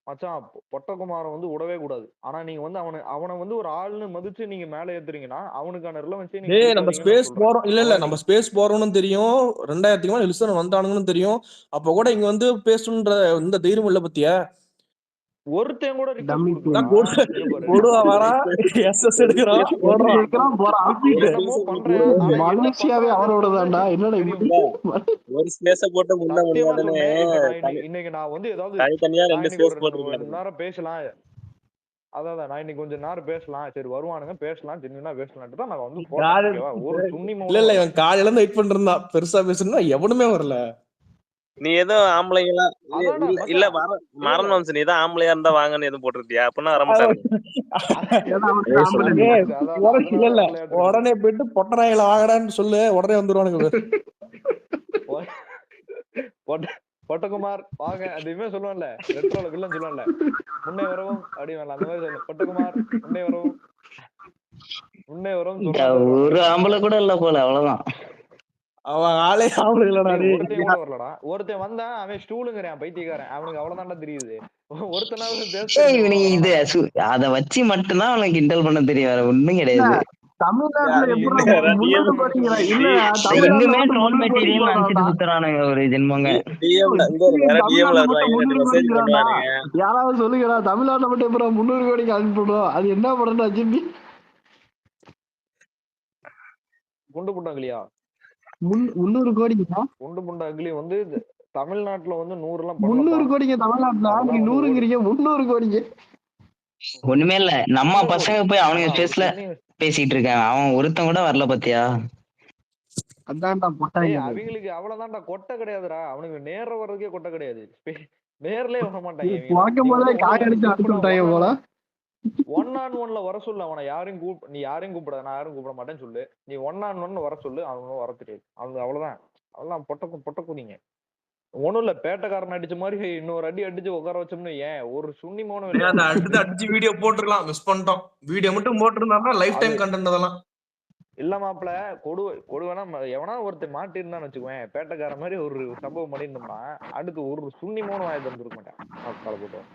மச்சான் பொட்டகுமாரன் வந்து விடவே கூடாது. ஆனா நீங்க வந்து அவனை வந்து ஒரு ஆள்னு மதிச்சு நீங்க மேல ஏத்துறீங்கன்னா அவனுக்கான ரிலவன்ஸே நீங்க நம்ம ஸ்பேஸ் போறோம். இல்ல நம்ம ஸ்பேஸ் போறோம்னு தெரியும். 2000க்கு மேல லிசன் வந்தானுங்கன்னு தெரியும். அப்ப கூட இங்க வந்து பேசணுன்ற இந்த தைரியம் இல்ல பத்தியா? ஒருத்தன் கூட மலேசியாவே அவரோடதான்டா. என்னடா இன்னைக்கு நான் வந்து ஏதாவது நேரம் பேசலாம். அதான் நான் இன்னைக்கு கொஞ்சம் நேரம் பேசலாம், சரி வருவானுங்க பேசலாம், ஜென்யூனா பேசலாம்ட்டு தான் நான் வந்து ஒரு துண்ணி. இல்ல இவன் காலையில இருந்து வெயிட் பண்ணிருந்தா பெருசா பேசணும்னா எவனுமே வரல. நீ ஏதோ ஆம்பளைங்களா இல்ல மரணம் நீ தான் ஆம்பளையா இருந்தா வாங்கன்னு எதுவும் போட்டுருக்கியா? அப்படின்னா வரமாட்டாங்க. உடனே போயிட்டு பொட்டநாயில வாங்கடான்னு சொல்லு, உடனே வந்துருவானுங்க. பொட்டகுமார் வாங்க அதுவுமே சொல்லுவான்ல, ரெட்ரோல வில்லன் சொல்லுவான்ல, முன்னே வரவும் அப்படி வரல, அந்த மாதிரி சொல்லு. பொட்டகுமார் முன்னே வரவும் முன்னே வரவும் ஒரு ஆம்பளை கூட இல்ல போல, அவ்வளவுதான். அவன் ஆளே ஆம்பளை இல்லடா. வரலடா ஒருத்தன் வந்தா அவன் ஸ்டூலுங்கிறான் பைத்தியக்காரன். அவனுக்கு அவ்வளவுதான்டா தெரியுது. இது அத வச்சு மட்டும்தான் அவனுக்கு கிண்டல் பண்ண தெரியும், வேற ஒண்ணும் கிடையாது. ஒரு ஜென்மங்க யாராவது சொல்லுங்கடா, தமிழ்நாட்டுல மட்டும் எப்பறம் 300 கோடிக்கு அனுப்பிடுவோம். அது என்ன படம் அஜிபி? குண்டு புண்டாங்கலியா? 300 கோடிக்கு குண்டு புண்டாங்கலி வந்து தமிழ்நாட்டுல வந்து 100 300 கோடிங்க. தமிழ்நாட்டுல நீங்க 100ங்கிறீங்க, 300 கோடிங்க. ஒண்ணுமே இல்ல, நம்ம பசங்க போய் அவனுங்க ஸ்பேஸ்ல பேசிட்டு இருக்காங்க. அவன் ஒருத்தன் கூட வரல பத்தியா? அவங்களுக்கு அவ்வளவுதான்டா, கொட்டை கிடையாதுடா. அவனுக்கு நேர வர்றதுக்கே கொட்டை கிடையாது. நேர்லயே வர மாட்டாங்க. 1-on-1ல வர சொல்லு அவனை. நீ யாரையும் கூப்பிடாத, நான் யாரும் கூப்பிட மாட்டேன்னு சொல்லு. நீ 1-on-1 வர சொல்லு. அவனும் வர தெரியாது. அவ்வளவுதான். அதெல்லாம் பொட்டக்குடிங்க. ஒண்ணும் இல்ல, பேட்டைக்காரன் அடிச்ச மாதிரி இன்னொரு அடி அடிச்சு உட்கார வச்சோம்னு ஏன் ஒரு சுண்ணி மௌனம் இல்ல. அந்த அடிச்சு வீடியோ போட்டுருக்கலாம், மிஸ் பண்ணிட்டோம். வீடியோ மட்டும் போட்டுருந்தா லைஃப் டைம் கண்டென்ட் அதெல்லாம். இல்ல மாப்பிள, கொடுவேனா எவனா ஒருத்தர் மாட்டி இருந்தான்னு வச்சுக்குவேன், பேட்டைக்கார மாதிரி ஒரு சம்பவம் பண்ணியிருந்தோம்னா அடுத்து ஒரு சுண்ணி மௌனம் வாய் தந்துருக்க மாட்டேன். கால போட்டோம்.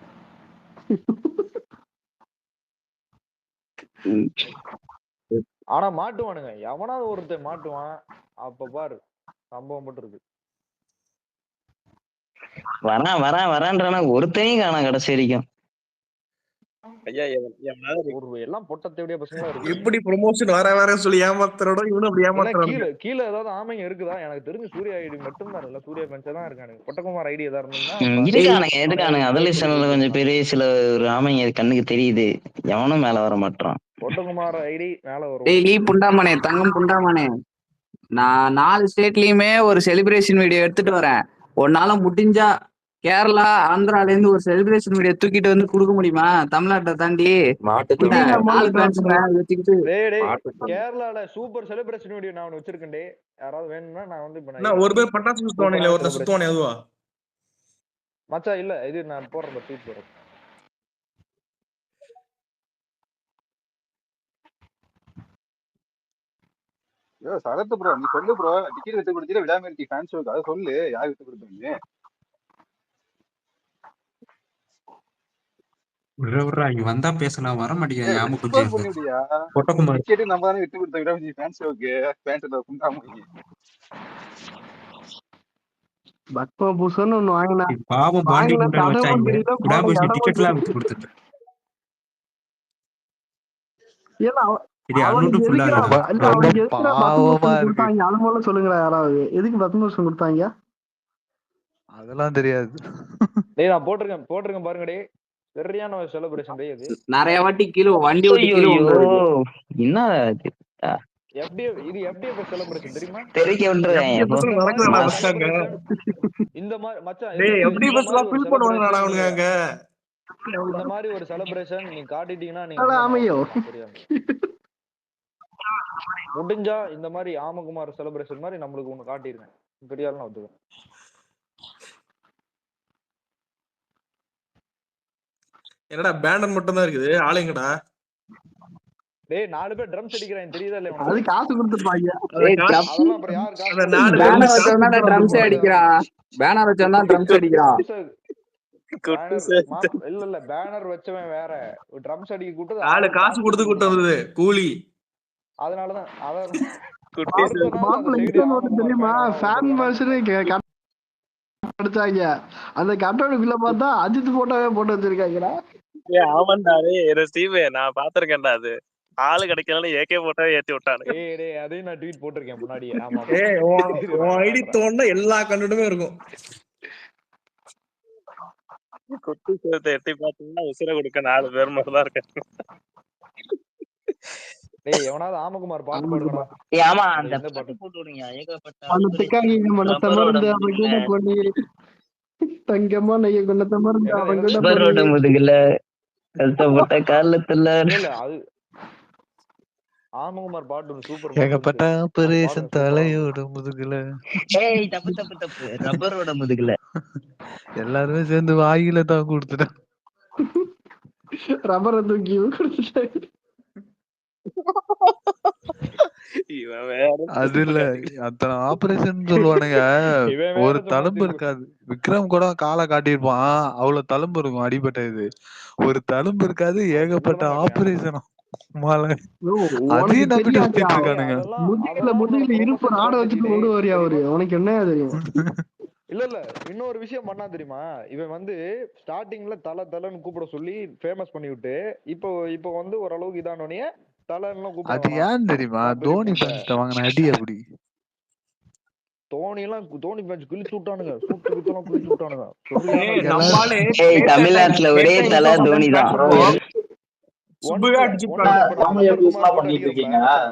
ஆனா மாட்டுவானுங்க, எவனாவது ஒருத்தர் மாட்டுவான். அப்ப பாரு சம்பவம் மட்டும் இருக்கு. வரான்றானா ஒருத்தையும் காணா கடைசி வரைக்கும். எல்லாம் பொட்டத்தேடிய பசங்களா இருக்கு. எப்படி ப்ரமோஷன் வர சொல்லி ஏமாத்துறோட இவனும் அப்படி ஏமாத்துறாங்க. கீழ ஏதாவது ஆமைங்க இருக்குதா? எனக்கு தெரிஞ்சு சூர்யா ஐடி மட்டும் தான் இல்ல, சூர்யா பெஞ்சா தான் இருக்கானுங்க. பொட்டகுமார் ஐடி ஏதா இருக்கானுங்க. அதுல சேனல்ல கொஞ்சம் பெரிய சில ஒரு ஆமைங்க கண்ணுக்கு தெரியுது. எவனும் மேல வர மாட்டான். பொட்டகுமார் ஐடி மேல வரும். டேய் நீ புண்டாமனே, தங்கம் புண்டாமனே, நான் 4 ஸ்டேட்லயுமே ஒரு செலிப்ரேஷன் வீடியோ எடுத்துட்டு வரேன். உன்னால முடிஞ்சா கேரளா ஆந்திரால இருந்து ஒரு செலிப்ரேஷன் வீடியோ தூக்கிட்டு வந்து கொடுக்க முடியுமா? தமிழ்நாட்டை தாண்டி கேரளால சூப்பர் செலிப்ரேஷன் வீடியோ நான் வச்சிருக்கேன். யாராவது வேணும்னா நான் வந்து ஒரு பேர் பட்டாசு சுத்துவானே, ஒருத்தர் சுத்துவானே அதுவா மச்சா? இல்ல இது நான் போடுறேன், ட்வீட் போடுறேன். சரத் ப்ரோ, நீ சொல்லு ப்ரோ. டிக்கெட் வித்து கொடுத்தீங்க விடாம ஃபேன் ஷோக்கு, அதை சொல்லு. யார் வித்து கொடுத்தீங்க? இங்க வந்தா பேசலாம், வர மாட்டேங்க. டிக்கெட் நம்ம தானே வித்து கொடுத்தோம் விடாம ஃபேன் ஷோக்கு. பேண்ட்ல குண்டாம பத்மபூஷன் ஒண்ணு வாங்கினா பாவம், பாண்டி குண்டா வச்சாங்க. குடாபூஷன் டிக்கெட்லாம் வித்து கொடுத்துட்டு. சொல்லுங்களா யாராவது, எதுக்கு பத்மபூஷன் கொடுத்தாங்க? அதெல்லாம் தெரியாது. நான் போட்டிருக்கேன் பாருங்க டே. சரியான செலிப்ரேஷன் டே இது. நிறைய வாட்டி கீழே வண்டி ஓட்டி கீழே என்ன இது FDF செலிப்ரேஷன் தெரியுமா? தெரிக்க விட்டுறாங்க. இந்த மாதிரி மச்சான் ஃபீல் பண்ணுவாங்கடா அவனுங்க அங்க. இந்த மாதிரி ஒரு செலிப்ரேஷன் நீ காட்டிட்டீங்கன்னா முடிஞ்சா இந்த மாதிரி ஆமகுமார் செலிப்ரேஷன் மாதிரி நம்மளுக்கு ஒண்ணு காட்டிருக்கேன். பெரிய ஆளுனா வந்துடும். என்னடா பேனர் மட்டும் தான் இருக்குது, ஆளுங்கடா. டேய் 4 பேர் ட்ரம்ஸ் அடிக்கறாங்க தெரியுதா இல்ல உனக்கு? அது காசு கொடுத்துப்பாங்க. அதெல்லாம் அப்புறம் யார் காசு? பேனர் வச்சவனா ட்ரம்ஸ் அடிக்கறான். பேனர் வச்சவனா ட்ரம்ஸ் அடிக்கறான். இல்ல பேனர் வச்சவன் வேற, ட்ரம்ஸ் அடிக்க கூட்டது ஆளு காசு கொடுத்து கூட்டது கூலி. அதனாலதான் தெரியுமா ஃபேன் மாஸ்டர் அடிச்சாங்க. அந்த கட்டவுட்டுக்குள்ள பார்த்தா அஜித் போட்டோவே போட்டு வச்சிருக்காங்கடா. ஆமாண்டா ஸ்டீவ், நான் பாத்திருக்கேன்டா. அது ஆளு கிடைக்கலன்னு ஏகே போட்டோவே ஏத்தி விட்டானு. அதையும் நான் ட்வீட் போட்டிருக்கேன் முன்னாடி. ஆமா, ஐடி தோண்டா எல்லா கண்டென்ட்டுமே இருக்கும். குட்டி சேர்த்து எட்டி பாத்தீங்கன்னா உசுர கொடுக்க 4 பேர் மட்டும் தான் இருக்காங்க. டேய் எவனாவது ஆமகுமார் பாட்டு பாடுடா. ஆமா அந்த பாட்டு போட்டு விடுங்க. ஏகப்பட்ட அந்த திக்காங்க மனத்த மறந்து அவங்க கொண்டு தங்கமா நெய்ய கொண்டத மறந்து அவங்க முதுகுல கஷ்டப்பட்ட காலத்துல. இல்ல அது ஆமகுமார் பாட்டு சூப்பர். ஏகப்பட்ட ஆபரேஷன் தலையோட முதுகுல. ஏய் தப்பு தப்பு தப்பு, ரப்பரோட முதுகுல. எல்லாருமே சேர்ந்து வாயில தான் கொடுத்துட்டாங்க. ரப்பரை தூக்கி கொடுத்துட்டாங்க. அது இல்ல, அத்தனை ஆபரேஷன் சொல்லுவானுங்க. ஒரு தழும்பு இருக்காது. விக்ரம் கூட காலை காட்டியிருப்பான், அவ்வளவு தழும்பு இருக்கும் அடிபட்ட. இது ஒரு தழும்பு இருக்காது, ஏகப்பட்ட ஆபரேஷனும். முதுகுல இருப்பு ஆட வச்சுட்டு ஓடுவாரியா அவரு. உனக்கு என்ன தெரியும்? இல்ல இன்னொரு விஷயம் பண்ணா தெரியுமா? இவன் வந்து ஸ்டார்டிங்ல தலன்னு கூப்பிட சொல்லி ஃபேமஸ் பண்ணி விட்டு இப்போ வந்து ஓரளவுக்கு இதானோனே அது ஏன் தெரியுமா? தோனி ஃபேன்ஸ் வாங்கின அடி அப்படி. தோனி ஃபேன்ஸ் கிழிச்சு விட்டானுங்க, சூட்டு கிட்டலாம் கிழிச்சு விட்டானுங்க. தமிழ்நாட்டுல ஒரே தலை தோனி தான்.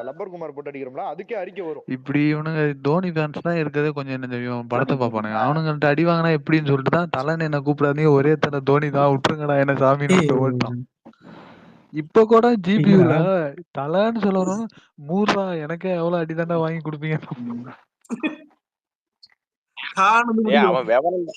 லப்பர் குமார் போட்டு அடிக்கிறோம்ல, அதுக்கே அறிக்கை வரும். இப்படி இவனுங்க தோனி ஃபேன்ஸ் தான் இருக்கிறதே கொஞ்சம் என்ன தெரியும், படத்தை பாப்பானுங்க. அவனுங்கள்ட்ட அடி வாங்கினா எப்படின்னு சொல்லிட்டு தான் தலைன்னு என்ன கூப்பிடாதீங்க, ஒரே தலை தோனி தான், விட்டுருங்கடா என்ன சாமின்னு ஓட்டான். இப்ப கூட ஜிபியூல தலன்னு சொல்லணும் 100 ரூபா எனக்கே எவ்வளவு அடிதாண்டா வாங்கி கொடுப்பீங்க. அவன் விவரம்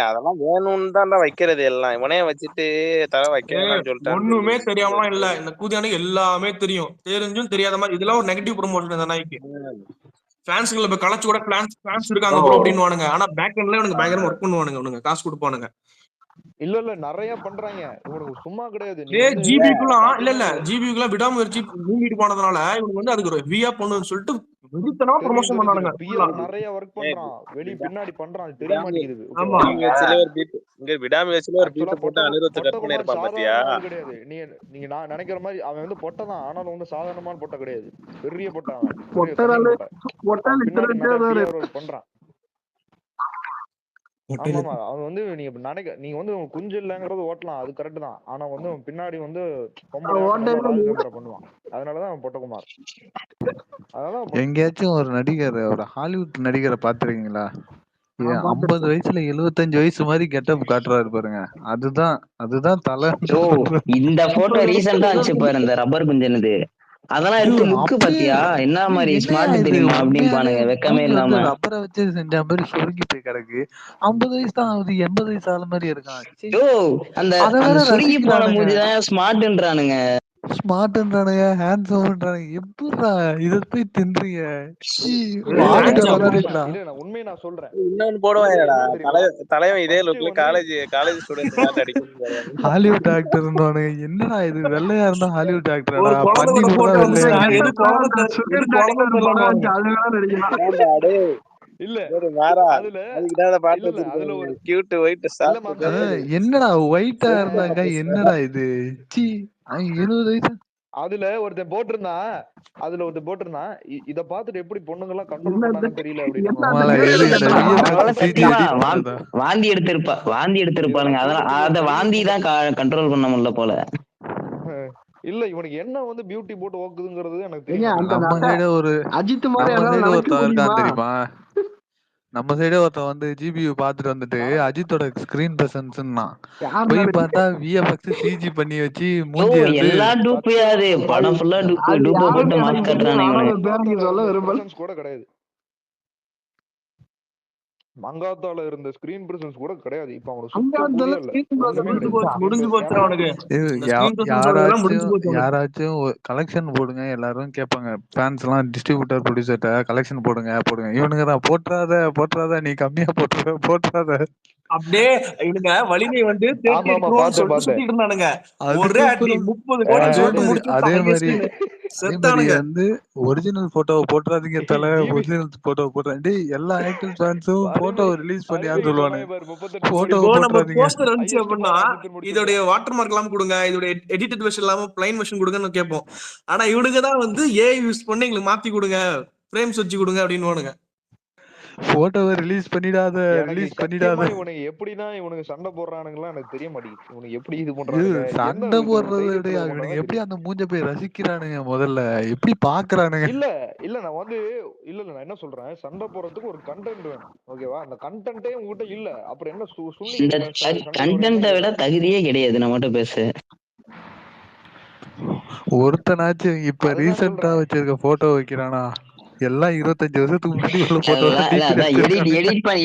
அதெல்லாம் வேணும்னு தான் வைக்கிறது எல்லாம். இவனே வச்சுட்டு தலை வைக்க வேணாம்னு சொல்லிட்டான். ஒண்ணுமே தெரியாமலாம் இல்ல. இந்த கூதியானுக்கு எல்லாமே தெரியும். தெரிஞ்சும் தெரியாத மாதிரி இதெல்லாம் ஒரு நெகட்டிவ் ப்ரொமோஷன் இந்த நாய்க்கு. ஃபேன்ஸ்களை இப்ப கலச்சு கூட ஃபேன்ஸ் இருக்காங்க ப்ரோ அப்படின்னுவானுங்க. ஆனா பேக் எண்ட்ல இவனுக்கு பயங்கரமா ஒர்க் பண்ணுவானுங்க. இவனுங்க காசு கொடுப்பானுங்க. இல்ல நிறைய பண்றாங்க. இவனுக்கு சும்மா கிடையாது. ஜிபிக்குலாம் இல்ல ஜிபிக்குலாம் விடாமுயற்சி மூங்கிட்டு போனதுனால இவனுக்கு வந்து அதுக்கு ஒரு வியா பண்ணுன்னு சொல்லிட்டு விருத்தனமா ப்ரமோஷன் பண்ணானுங்க. நிறைய ஒர்க் பண்றான். வெளிய பின்னாடி பண்றான். அது தெரிய மாட்டேங்குது. ஆமா இங்க விடாமுயற்சில ஒரு பீட் போட்டு அனிருத் கட் பண்ணிருப்பான் பாத்தியா? கிடையாது. நீங்க நான் நினைக்கிற மாதிரி அவன் வந்து பொட்டை தான். ஆனாலும் வந்து சாதாரணமான பொட்டை கிடையாது. பெரிய பொட்டை அவன். பண்றான். ஆமா அவன் வந்து நீங்க வந்து குஞ்சு இல்லங்கிறது ஓட்டலாம். அது கரெக்ட் தான். ஆனா வந்து அவன் பின்னாடி வந்து பண்ணுவான். அதனாலதான் அவன் பொட்டகுமார். எங்கேயாச்சும் ஒரு நடிகர் ஒரு ஹாலிவுட் நடிகரை பாத்துருக்கீங்களா? 50 வயசுல 75 வயசு மாதிரி கெட்டப் காட்டுறாரு பாருங்க. அதுதான் தலை. இந்த போட்டோ ரீசெண்டா ஆச்சு பாரு, இந்த ரப்பர் குஞ்சனது. அதெல்லாம் எடுத்து லுக்கு பாத்தியா என்ன மாதிரி ஸ்மார்ட் தெரியுமா அப்படின்னு பானுங்க. வெக்கமே இல்லாம ரப்பரை வச்சு செஞ்ச மாதிரி சுருங்கி போய் கிடக்கு. 50 வயசு தான் ஆகுது, 80 வயசு ஆள மாதிரி இருக்கான். அந்த சுருங்கி போன மூஞ்சிதான் ஸ்மார்ட்ன்றானுங்க. ஸ்மார்ட்ன்றானுங்க, ஹேண்ட்ஸம்ன்றானுங்க. எப்படிடா இத போய் தின்றீங்க? உண்மையை நான் சொல்றேன். இன்னொன்னு போடுவாங்கடா தலைவன் இதே லுக்ல காலேஜ் ஸ்டூடெண்ட் அடிக்கும். ஹாலிவுட் ஆக்டர் என்னடா இது? வெள்ளையா இருந்தா ஹாலிவுட் ஆக்டரா? என்னடா ஒயிட்டா இருந்தாங்க? என்னடா இது? 70 வயசு. அதுல ஒருத்தன் போட்டிருந்தான் இத பாத்துட்டு எப்படி பொண்ணுங்க எல்லாம் கண்ட்ரோல் பண்ணாங்கன்னு தெரியல அப்படின்னு. வாந்தி எடுத்திருப்பானுங்க. அதெல்லாம் அத வாந்தி தான் கண்ட்ரோல் பண்ண முடியல போல. இல்ல இவனுக்கு என்ன வந்து பியூட்டி போட்டு ஓக்குதுங்கிறது எனக்கு தெரியும். நம்ம சைடு ஒரு அஜித் மாதிரி ஒருத்தன் இருக்கான் தெரியுமா? நம்ம சைடே ஒருத்தன் வந்து ஜிபியூ பாத்துட்டு வந்துட்டு அஜித்தோட ஸ்கிரீன் பிரசன்ஸ்னா போய் பார்த்தா விஎஃப்எக்ஸ் சிஜி பண்ணி வச்சு மூஞ்சி எல்லாம் டூப்பியாது. படம் ஃபுல்லா டூப் போட்டு மாஸ்க் கட்டறானுங்க. கூட கிடையாது. மங்காத்தால இருந்த ஸ்கிரீன் பிரசன்ஸ் கூட கிடையாது. இப்ப யாராச்சும் கலெக்ஷன் போடுங்க எல்லாரும் கேட்பாங்க. ஃபேன்ஸ் எல்லாம் டிஸ்ட்ரிபியூட்டர் ப்ரொடியூசர்ட்ட கலெக்ஷன் போடுங்க. இவனுங்க தான் போட்டுறாத நீ கம்மியா போட்டுறாத. அப்படியே இவனுங்க வலிமை வந்து சுத்திட்டு இருந்தானுங்க. ஒரே அடி 30 கோடி சொல்லிட்டு முடிச்சு. அதே மாதிரி வந்து ஒரிஜினல் போட்டோவை போட்டுறாதீங்க தல. ஒரிஜினல் போட்டோ போடுறாங்க. எல்லா ஆக்டர் ஃபேன்ஸும் போட்டோ ரிலீஸ் பண்ணியான்னு சொல்லுவானுங்க. போட்டோ போஸ்டர் அப்படின்னா இதோடைய வாட்டர் மார்க் எல்லாம் கொடுங்க, இதோட எடிட்டட் வெர்ஷன் இல்லாம பிளைன் வெர்ஷன் கொடுங்கன்னு கேட்போம். ஆனா இவனுங்க தான் வந்து ஏஐ யூஸ் பண்ணி எங்களுக்கு மாத்தி கொடுங்க, ஃப்ரேம்ஸ் வச்சு கொடுங்க அப்படின்னு. போட்டோவை ரிலீஸ் பண்ணிடாத. இவனுக்கு எப்படிதான் இவனுக்கு சண்டை போடுறானுங்களா எனக்கு தெரிய மாட்டேங்குது. இவனுக்கு எப்படி இது பண்றாங்க? சண்டை போடுறது இவனுக்கு எப்படி அந்த மூஞ்ச போய் ரசிக்கிறானுங்க? முதல்ல எப்படி பாக்குறானுங்க? இல்ல நான் வந்து நான் என்ன சொல்றேன், சண்டை போடுறதுக்கு ஒரு கண்டென்ட் வேணும். ஓகேவா? அந்த கண்டென்ட்டே உங்ககிட்ட இல்ல. அப்புறம் என்ன கண்டென்ட்டை விட தகுதியே கிடையாது நம்மகிட்ட பேச. ஒருத்தனாச்சும் இப்ப ரீசெண்டா வச்சிருக்க போட்டோ வைக்கிறானா? எல்லாம் 25 வருஷத்துக்கு முன்னாடி உள்ள போட்டோ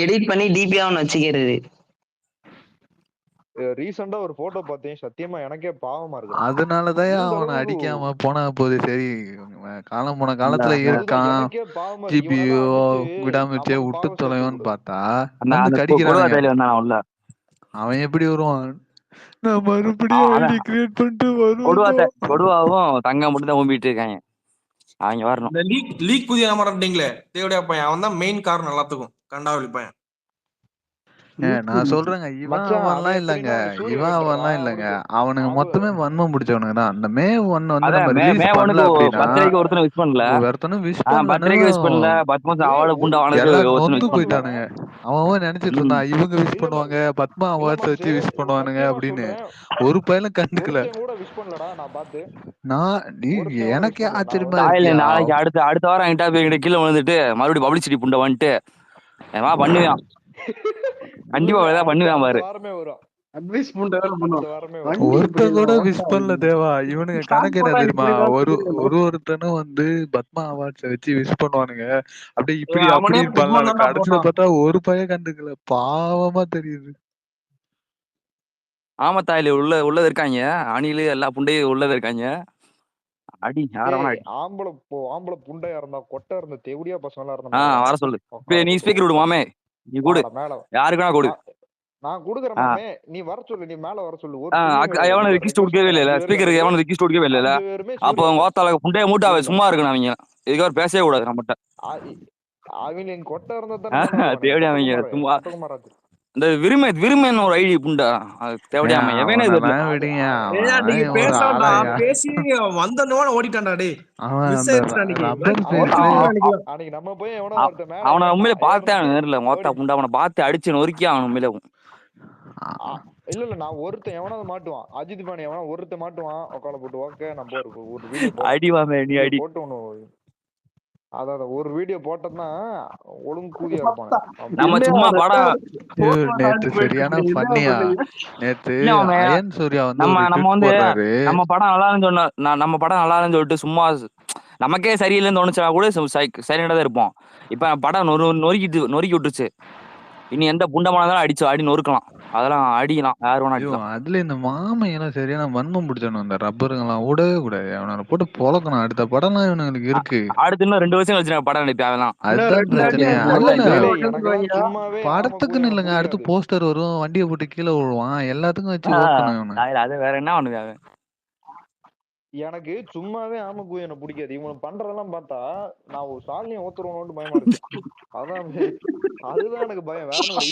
எடிட் பண்ணி டிபியா வச்சுக்கிறது. ரீசெண்டா ஒரு போட்டோ பார்த்தேன். சத்தியமா எனக்கே பாவமா இருக்கு. அதனாலதான் அவனை அடிக்காம போனா போது. சரி காலம் போன காலத்துல இருக்கான். ஜிபியோ விடாமுயற்சியை விட்டு தொலைவான்னு பார்த்தா அவன் எப்படி வருவான்? நான் மறுபடியும் ஐடி கிரியேட் பண்ணிட்டு வருவேன். கொடுவாவும் தங்க மட்டும் தான் ஊம்பிட்டு இருக்காங்க. அவங்க வரணும். இந்த லீக் புதிய மாட்டீங்களே தேவடைய பையன், அவன் தான் மெயின் காரணம் எல்லாத்துக்கும். கண்டாவளி பையன். நான் சொல்றேங்க, இவன் அவன்லாம் இல்லங்க. அவனுங்க மொத்தமே வன்மம் பிடிச்சவனுங்க தான். அந்த மே 1 வந்து நம்ம ரிலீஸ் பண்ணல அப்படினா ஒருத்தனும் விஷ் பண்ணல. நொந்து போயிட்டானுங்க. அவன் நினைச்சிட்டு இருந்தான் இவங்க விஷ் பண்ணுவாங்க, பத்மா அவார்ட்ஸ் வச்சு விஷ் பண்ணுவானுங்க அப்படின்னு. ஒரு பையனும் கண்டுக்கல. எனக்கே ஆச்சரியமா இருக்கு. நாளைக்கு அடுத்த வாரம் என்கிட்ட கீழே வந்துட்டு மறுபடியும் பப்ளிசிட்டி புண்டை வந்துட்டு பண்ணுவான். கண்டிப்பா பண்ணுவேன் பாரு. அட்வைஸ் பண்ணுவாங்க. ஒருத்த கூட விஷ் பண்ணல தேவா. இவனுங்க கணக்கு என்ன தெரியுமா? ஒருத்தனும் வந்து பத்மா அவார்ட்ஸ் வச்சு விஷ் பண்ணுவானுங்க. அப்படியே இப்படி அப்படி கடைசியில பார்த்தா ஒரு பையன் கண்டுக்கல. பாவமா தெரியுது. ஆமா தாயில உள்ளது இருக்காங்க. அணிலு எல்லா புண்டையும் உள்ளது இருக்காங்க. அடி யாரவனா அடி. ஆம்பளை புண்டையா இருந்தா கொட்டை இருந்த தெவடியா பசங்களா இருந்தா வர சொல்லு. நீ ஸ்பீக்கர் விடு மாமே. நீ கூடு. யாருக்குனா கூடு. நான் குடுக்குறேன் மாமே. நீ வர சொல்லு. நீ மேல வர சொல்லு. எவனும் ரிக்வெஸ்ட் கொடுக்கவே இல்ல. ஸ்பீக்கருக்கு எவனும் ரிக்வெஸ்ட் கொடுக்கவே இல்ல. அப்போ ஓத்தால புண்டைய மூட்டாவே சும்மா இருக்கணும் அவங்க. இதுக்கு ஒரு பேசவே கூடாது நம்மகிட்ட. அவங்க கொட்டை இருந்தா தானே தேவடியா அவங்க சும்மா இந்த விருமன் ஒரு ஐடி புண்டா தேவடியாம எவனே தெரியல. நீங்க பேசடா பேசி வந்தனோட ஓடிட்டான்டா டேய். அவனை உண்மையில பார்த்தேன் நேர்ல. ஓத்தா புண்டா அவனை பார்த்து அடிச்சு நொறுக்கி அவன் உண்மையில. இல்ல நான் ஒருத்தன் எவனாவது மாட்டுவான். அஜித் பாணி எவனா ஒருத்தன் மாட்டுவான். உட்கால போட்டு ஓகே நம்ம ஒரு வீடியோ அடிவாமே நீ அடி போட்டு ஒண்ணு. அதாவது ஒரு வீடியோ போட்டோம்னா ஒழுங்கு கூதியா இருப்பாங்க. நம்ம சும்மா படம் நேத்து சரியான ஃபன்னியா. நேத்து அயன் சூர்யா வந்து நம்ம வந்து நம்ம படம் நல்லா சொன்ன நம்ம படம் நல்லா சொல்லிட்டு சும்மா நமக்கே சரியில்லைன்னு தோணுச்சா கூட சைலண்டா தான் இருப்போம். இப்ப படம் நொறுக்கி விட்டுருச்சு. இனி எந்த புண்டமானதாலும் அடி நொறுக்கலாம். அதெல்லாம் அடிக்கலாம் யார் வேணா அடிக்கலாம். அதுல இந்த மாமன் எல்லாம் சரியான வன்மம் பிடிச்சணும். இந்த ரப்பருங்கெல்லாம் விடவே கூடாது. அவனை போட்டு பொழக்கணும். அடுத்த படம்லாம் இவனுங்களுக்கு இருக்கு. அடுத்து இன்னும் 2 வருஷம் கழிச்சு படம் நினைப்பேன். அதுதான் பிரச்சனை. படத்துக்குன்னு இல்லைங்க. அடுத்து போஸ்டர் வரும். வண்டியை போட்டு கீழே விழுவான். எல்லாத்துக்கும் வச்சு ஓட்டணும். அது வேற என்ன பண்ணுது அவன். எனக்கு சும்மாவே ஆமக்கூ எனக்கு பிடிக்காது. இவனை பண்றதெல்லாம் பார்த்தா நான் ஒரு சாலினியை ஓத்துருவோன்னு பயமா இருக்கு. அதுதான் எனக்கு பயம்.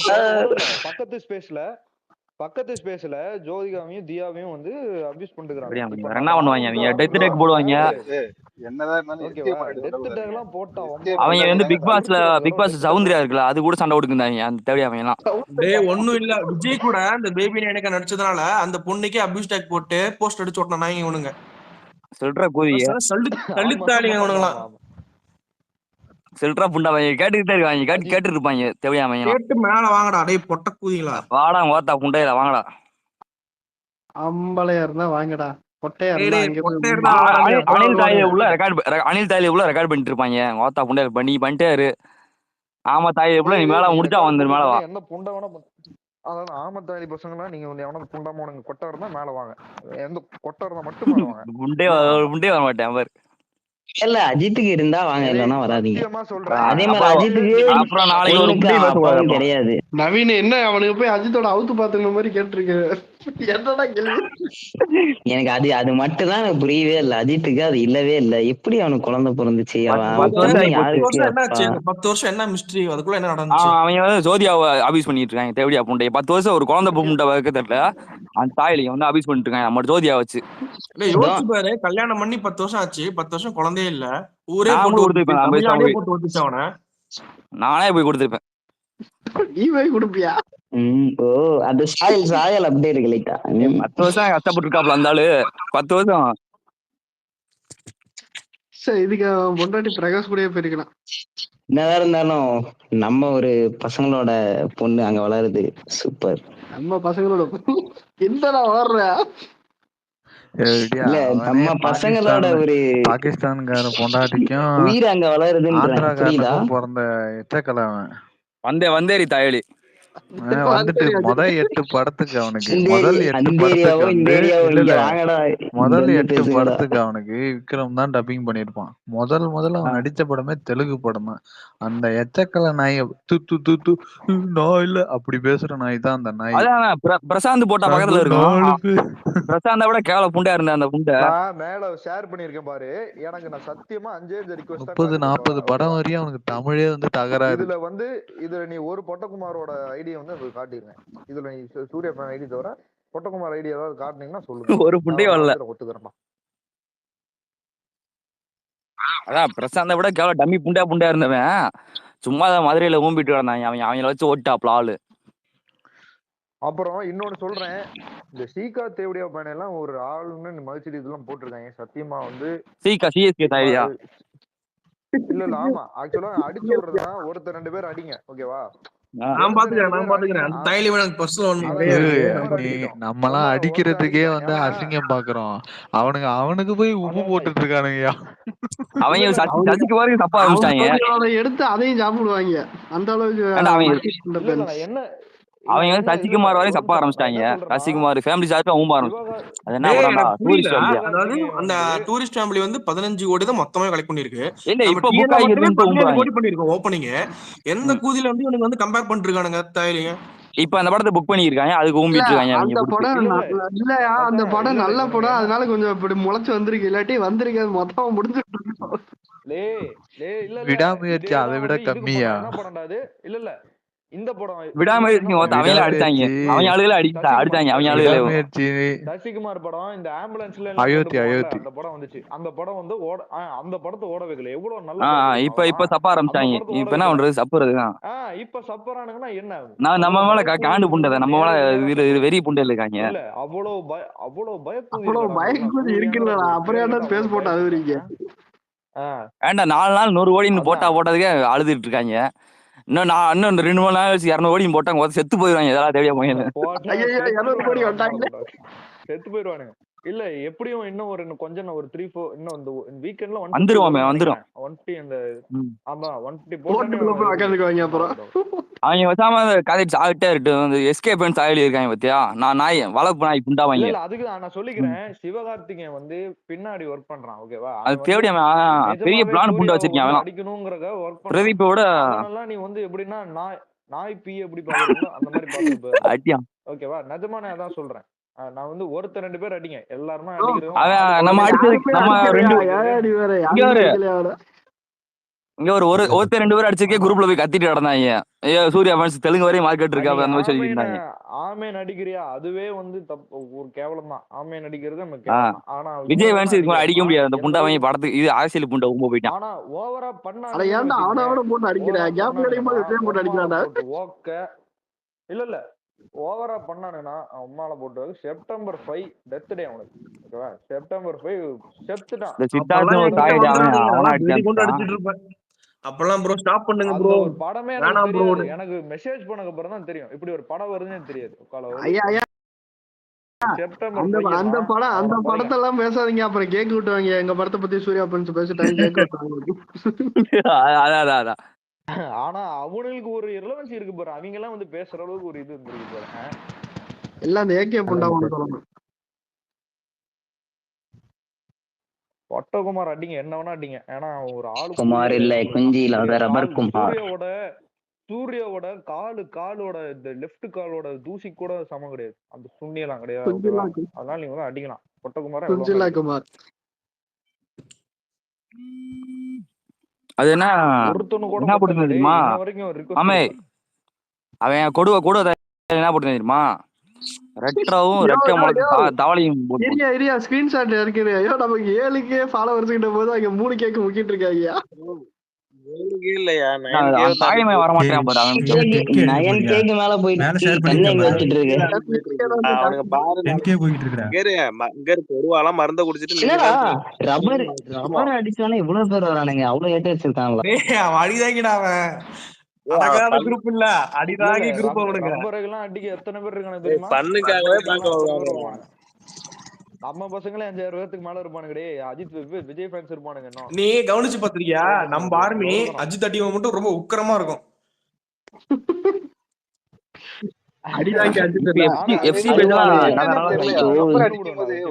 வேற பக்கத்து ஸ்பேஸ்ல ஜோதிகாவையும் தியாவையும் வந்து அபியூஸ் பண்ணிக்கிறாங்க. என்ன பண்ணுவாங்க அவங்க? டெத் டேக் போடுவாங்க. அவங்க வந்து பிக் பாஸ் சவுந்தர்யா இருக்குல்ல அது கூட சண்டை கொடுக்குறாங்க. அந்த தேவையா அவங்க எல்லாம் டேய் ஒண்ணும் இல்ல. விஜய் கூட அந்த பேபி நேனக்க நடிச்சதுனால அந்த பொண்ணுக்கே அபியூஸ் டேக் போட்டு போஸ்ட் அடிச்சு ஓட்டனாங்க இவனுங்க. சொல்ற கூதிய தள்ளித்தாடிங்க இவனுங்கலாம். செல்ட்ரா புண்டா கேட்டுக்கிட்டே இருக்காங்க. கேட்டு இருப்பாங்க தேவையாம கேட்டு மேல வாங்கடா டேய் பொட்ட கூதிங்களா. வாடா ஓத்தா புண்டையில வாங்கடா. அம்பளையா இருந்தா வாங்கடா. அனில் தாயில உள்ள ரெக்கார்ட் பண்ணிட்டு இருப்பாங்க. ஓத்தா புண்டையில பண்ணிட்டே இரு. ஆமா தாயில உள்ள நீ மேல முடிச்சா வந்து மேல வா. என்ன புண்டை வேணா அதாவது ஆமத்தாளி பசங்களா நீங்க வந்து எவனது புண்டாம உனக்கு கொட்டை இருந்தா மேல வாங்க. எந்த கொட்டை இருந்தா மட்டும் மேல வாங்க. புண்டே வர மாட்டேன் அவர். இல்ல அஜித்துக்கு இருந்தா வாங்க, இல்லன்னா வராதீங்க. அதே மாதிரி அஜித்துக்கு அப்புறம் நாளைக்கு ஒரு அப்பவும் கிடையாது. நவீன் என்ன அவனுக்கு போய் அஜித்தோட அவுத்து பாத்துக்கிற மாதிரி கேட்டிருக்க. என்னடா கேள்வி? எனக்கு அது மட்டும் தான் எனக்கு புரியவே இல்லை. அஜித்துக்கு அது இல்லவே இல்லை. எப்படி அவனுக்கு குழந்தை பிறந்துச்சு? 10 வருஷம் என்ன மிஸ்ட்ரி? அதுக்குள்ள என்ன நடந்துச்சு? அவங்க வந்து ஜோதியாவை அபியூஸ் பண்ணிட்டு இருக்காங்க. தேவடியா புண்டை 10 வருஷம் ஒரு குழந்தை புண்டை வைக்க தெரியல. அந்த தாயிலையும் வந்து அபியூஸ் பண்ணிட்டு இருக்காங்க நம்ம ஜோதியா வச்சு. யோசிச்சு பாரு, கல்யாணம் பண்ணி 10 வருஷம் ஆச்சு. 10 வருஷம் குழந்தையே இல்ல. ஊரே போட்டு கொடுத்துருப்பேன். நானே போய் கொடுத்துருப்பேன். நீ போய் கொடுப்பியா? ஓ அது சாயல் அப்படியே இருக்கு லைட்டா. 10 வருஷம் கஷ்டப்பட்டு இருக்காப்ல அந்த ஆளு. 10 வருஷம் சரி. இதுக்கு பொண்டாட்டி பிரகாஷ் கூடயே போயிருக்கலாம். என்னதான் இருந்தாலும் நம்ம ஒரு பசங்களோட பொண்ணு அங்க வளருது. சூப்பர். நம்ம பசங்களோட என்னடா வளர்ற? இல்ல நம்ம பசங்களோட ஒரு பாகிஸ்தான்கார பொண்டாட்டிக்கும் உயிர் அங்க வளருதுன்னு பிறந்த எச்சக்கலவன் வந்தேரி தாயலி வந்துட்டு முதல் 8 படத்துக்கு அவனுக்கு முதல் 8 படத்துக்கு அவனுக்கு விக்ரம் தான் டப்பிங் பண்ணிருப்பான். முதல்ல அவன் நடிச்ச படமே தெலுங்கு படம் தான். அந்த எச்சக்கல நாய் தூத்து நாய் இல்ல அப்படி பேசுற நாய் தான் அந்த நாய். பிரசாந்த் போட்ட பக்கத்துல இருக்கும். பிரசாந்த விட கேவல புண்டா இருந்த அந்த புண்டை மேல ஷேர் பண்ணிருக்கேன் பாரு. எனக்கு நான் சத்தியமா 5 ரிக்வெஸ்ட் 30-40 படம் வரையும் அவனுக்கு தமிழே வந்து தகராறு. இதுல நீ ஒரு பொட்டகுமாரோட ஐடியா வந்து காட்டிருங்க. இதுல நீ சூர்யா ஃபேன் ஐடி தவிர பொட்டகுமார் ஐடி ஏதாவது காட்டுனீங்கன்னா சொல்லுங்க. ஒரு புண்டையும் வரல. ஒத்துக்கிறேன். அதான் பிரசாந்த விட கேவல டம்மி புண்டா இருந்தவன் சும்மா மதுரையில ஊம்பிட்டு கிடந்தாங்க. அவங்கள வச்சு ஓட்டாப்ல ஆளு. அப்புறம் இன்னொன்னு சொல்றேன். இந்த சீகா தேவடியா பேன் எல்லாம் ஒரு ஆளுன்னு மதிச்சிட்டு இதெல்லாம் போட்டிருக்காங்க. சத்தியமா வந்து சீகா சிஎஸ்கே தாயியா இல்ல ஆமா ஆக்சுவலா அடிச்சு விடுறதுனா ஒருத்தர் 2 பேர் அடிங்க ஓகேவா. நான் பாத்துக்கிறேன் அந்த தாயில எனக்கு பர்சனல் நிறைய இருக்கு. நம்மலாம் அடிக்கிறதுக்கே வந்து அசிங்கம் பாக்குறோம், அவனுக்கு போய் உப்பு போட்டுட்டு இருக்கானுங்கயா. அவங்க சசிகுமாருக்கு தப்பா ஆரம்பிச்சிட்டாங்க, எடுத்து அதையும் சாப்பிடுவாங்க அந்த அளவுக்கு. அவங்க வந்து சசிகுமார் வரையும் தப்பா ஆரம்பிச்சிட்டாங்க. சசிகுமார் ஃபேமிலி சார்பா ஊம்ப ஆரம்பிச்சு. அது என்ன படம்டா, டூரிஸ்ட் ஃபேமிலியா? அதாவது அந்த டூரிஸ்ட் ஃபேமிலி வந்து 15 கோடி தான் மொத்தமே கலெக்ட் பண்ணிருக்கு. இல்ல இப்ப புக் ஆகிருக்கு 17 கோடி பண்ணிருக்கோம் ஓப்பனிங். எந்த கூதியில வந்து இவனுக்கு வந்து கம்பேர் பண்ணிட்டு இருக்கானுங்க தாயிலிங்க. இப்ப அந்த படத்தை புக் பண்ணிருக்காங்க, அதுக்கு ஊம்பிட்டு இருக்காங்க. அந்த படம் இல்லையா, அந்த படம் நல்ல படம், அதனால கொஞ்சம் இப்படி முளைச்சு வந்திருக்கு, இல்லாட்டி வந்திருக்கு மொத்தமா முடிஞ்சிட்டு. விடாமுயற்சி அதை விட கம்மியா? இல்ல இந்த படம் விடாமுயற்சி அவங்கள அடிச்சாங்க, அவங்க ஆளுகளை அடிச்சாங்க, அவங்க ஆளுகளை. சசிகுமார் படம் இந்த ஆம்புலன்ஸ்ல அயோத்தி அந்த படம் வந்துச்சு, அந்த படம் வந்து அந்த படத்தை ஓட வைக்கல. எவ்வளவு நல்ல இப்ப சப்ப ஆரம்பிச்சாங்க. இப்ப என்ன பண்றது, சப்புறதுதான். இப்ப சப்பரானுங்கன்னா என்ன, நான் நம்ம மேல காண்டு புண்டதை, நம்ம மேல வெறி புண்டை இருக்காங்க. இல்ல அவ்வளவு பயக்கூதி இருக்குல்ல, அப்புறம் என்ன பேச போட்டு அழுகுறீங்க? ஏன்டா 4 நாள் 100 கோடின்னு போட்டதுக்கே அழுதுட்டு இருக்காங்க. இன்னும் 2 3 நாள் வச்சு 200 கோடி போட்டாங்க, செத்து போயிருவாங்க. எதாவது தேவையா போய் செத்து போயிருவானுங்க. இல்ல எப்படியும் இன்னும் ஒரு கொஞ்சம் ஒரு 3-4 இன்னும் இந்த வீக்கெண்ட்ல வந்துரும். அந்த ஆமா 150 போட்டு அப்புறம் அவங்க வச்சாம கதை சாகிட்டே இருக்கு. எஸ்கேப் பண்ணி சாயலி இருக்காங்க பத்தியா, நான் நாய் வளர்ப்பு நாய் புண்டாவாங்க. இல்ல அதுக்கு நான் சொல்லிக்கிறேன், சிவகார்த்திகேயன் வந்து பின்னாடி ஒர்க் பண்றான், ஓகேவா? அது தேடி பெரிய பிளான் புண்டை வச்சிருக்கேன் அடிக்கணும்ங்கறத ஒர்க் பண்றான். பிரதீப்போட அதனால நீ வந்து எப்படின்னா நாய் பீ எப்படி பாக்குறீங்களோ அந்த மாதிரி பாத்துட்டு அடியா, ஓகேவா? நிஜமா நான் அதான் சொல்றேன். நான் வந்து ஒருத்தர் 2 பேர் அடிங்க, எல்லாருமே நம்ம அடிச்சதுக்கு நம்ம இங்க ஒருத்தர் 2 பேர் அடிச்சதுக்கே குரூப்ல போய் கத்திட்டு நடந்தாங்க. ஐயோ சூர்யா ஃபேன்ஸ் தெலுங்கு வரையும் மார்க்கெட் இருக்கா அந்த மாதிரி சொல்லிட்டாங்க. ஆமே நடிக்கிறியா, அதுவே வந்து தப்பு, ஒரு கேவலம் தான். ஆமே நடிக்கிறது நம்ம கேவலம். ஆனா விஜய் ஃபேன்ஸ் இதுக்கு அடிக்க முடியாது, அந்த புண்டை வாங்கி படத்துக்கு இது அரசியல் புண்டை ஊம்ப போயிட்டான். ஆனா ஓவரா பண்ணா ஏன்டா அவனோட போட்டு அடிக்கிற, கேப் கிடைக்கும்போது விஜய் போட்டு அடிக்கிறான்டா. ஓகே இல்ல ஓவரா பண்ணானுன்னா அம்மால போட்டு செப்டம்பர் 5 டெத் டே அவனுக்கு, ஓகேவா? செப்டம்பர் 5 செத்துட்டான். அப்பலாம் ப்ரோ ஸ்டாப் பண்ணுங்க ப்ரோ, படமே எனக்கு மெசேஜ் பண்ணதுக்கு அப்புறம் தான் தெரியும் இப்படி ஒரு படம் வருதுன்னு தெரியாது. அந்த படத்தெல்லாம் பேசாதீங்க, அப்புறம் கேக் விட்டுவாங்க. எங்க படத்தை பத்தி சூர்யா பண்ஸ் பேசிட்டாங்க, கேக் விட்டுவாங்க. ஆனா அவங்களுக்கு ஒரு ரெலவன்சி இருக்கு பாரு, அவங்க எல்லாம் வந்து பேசுற அளவுக்கு ஒரு இது இருக்கு பாரு. எல்லாம் அந்த ஏகே புண்டா சொல்லணும். ஒட்டகுமார் அடிங்க, என்ன வேணா அடிங்க. ஏன்னா ஒரு ஆளு குமார் இல்ல குஞ்சி இல்லாத ரப்பர் குமார். சூர்யாவோட காலோட இந்த லெஃப்ட் காலோட தூசி கூட சமம் கிடையாது, அந்த சுண்ணியெல்லாம் கிடையாது. அதனால நீங்க வந்து அடிக்கலாம் ஒட்டகுமார். அது என்ன போட்டு தெரியுமா? ஆமே அவன் கொடுவ என்ன போட்டு தெரியுமா? ரெட்ராவும் ரெட்ட தவளையும் போட்டு ஸ்கிரீன்ஷாட் இருக்குது. ஐயோ நமக்கு 7K ஃபாலோவர்ஸ் கிட்ட போது அங்க 3 கேக் முக்கிட்டு இருக்காங்க. தாய்மை வர மாட்டேன் பாரு, அவன் 9K மேல போயிட்டு பொருவாலாம் மருந்த குடிச்சிட்டு ரப்பர் அடிச்சானே இவ்வளவு பேர் வரானுங்க, அவ்வளவு ஏற்ற வச்சிருக்காங்களா? அடிதாங்கடா அவன் குரூப் இல்ல, அடிதாங்கி குரூப் அவனுங்க. ரப்பரெல்லாம் அடிக்க எத்தனை பேர் இருக்கானு தெரியுமா? பண்ணுக்காகவே பாக்க நம்ம பசங்களே 5000 பேருக்கு மேல இருப்பானுங்கடே. அஜித் விஜய் ஃபேன்ஸ் இருப்பானுங்க. நீ கவனிச்சு பாத்திருக்கியா? நம்ம ஆர்மி அஜித் அடிவன் மட்டும் ரொம்ப உக்கிரமா இருக்கும். அடிதாங்க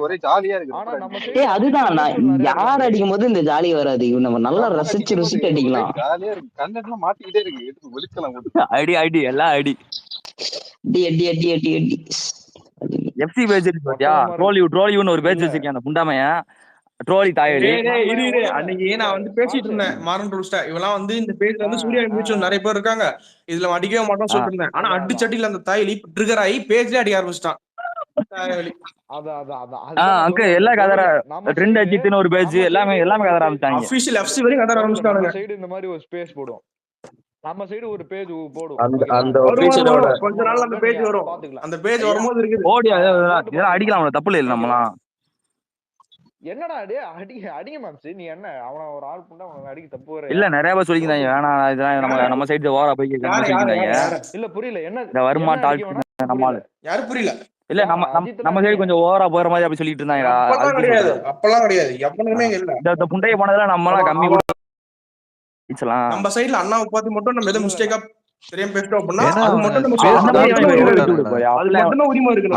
ஒரே ஜாலியா இருக்கு. அதுதான் யார் அடிக்கும் போது இந்த ஜாலி வராது, நம்ம நல்லா ரசிச்சு அடிக்கலாம். ஜாலியா இருக்கு, கண்ணெல்லாம் மாட்டிக்கிட்டே இருக்கு, எடுத்து ஒலிக்கலாம். அடி எல்லாம் அடி எஃப்சி பேஜ் பாத்தியா? ட்ரோலியூன்னு ஒரு பேஜ் வச்சிருக்கேன், அந்த புண்டாமைய ட்ரோலி தாயடி. அன்னைக்கு நான் வந்து பேசிட்டு இருந்தேன் மாரன் ரூல்ஸ்டா, இவெல்லாம் வந்து இந்த பேஜ்ல வந்து சூர்யா மியூச்சுவல் நிறைய பேர் இருக்காங்க, இதுல அடிக்கவே மாட்டோம் சொல்லிட்டு இருந்தேன். ஆனா அடிச்சட்டில அந்த தாயலி ட்ரிகர் ஆகி பேஜ்ல அடிக்க ஆரம்பிச்சிட்டான். எல்லா கதற ட்ரெண்ட் அஜித்னு ஒரு பேஜ் எல்லாமே கதற ஆரம்பிச்சாங்க. ஆபீஷியல் எஃப்சி வரைக்கும் கதற ஆரம்பிச்சிட்டாங்க. சைடு இந்த மாதிரி ஒரு ஸ்பேஸ் போடுவோம், நம்ம சைடு ஒரு பேஜ் போடுவோம். கொஞ்ச நாள் அந்த பேஜ் வரும், அந்த பேஜ் வரும்போது இருக்குது ஓடி இதெல்லாம் அடிக்கலாம், தப்பு இல்லை. நம்மலாம் என்னடா அடிங்க மாம்ஸ். நீ என்ன அவன ஒரு ஆள் புண்டா அவன அடிக்க தப்பு வர இல்ல நிறைய பேர் சொல்லிக்கிறாங்க வேணாம் இதெல்லாம் நம்ம சைடு ஓவரா போய் சொல்லிக்கிறாங்க. இல்ல புரியல என்ன இந்த வருமா டால் நம்ம யாரு புரியல இல்ல நம்ம சைடு கொஞ்சம் ஓவரா போற மாதிரி அப்படி சொல்லிட்டு இருந்தாங்க. அப்பெல்லாம் கிடையாது எப்பவுமே இல்ல. இந்த புண்டைய போனதெல்லாம் நம்ம எல்லாம் கம்மி நம்ம சைடுல அண்ணாவை பார்த்து மட்டும் நம்ம எதை மிஸ்டேக்கா தெரியாம பேசிட்டோம் அப்படின்னா அது மட்டும் நம்ம உரிமை இருக்கு.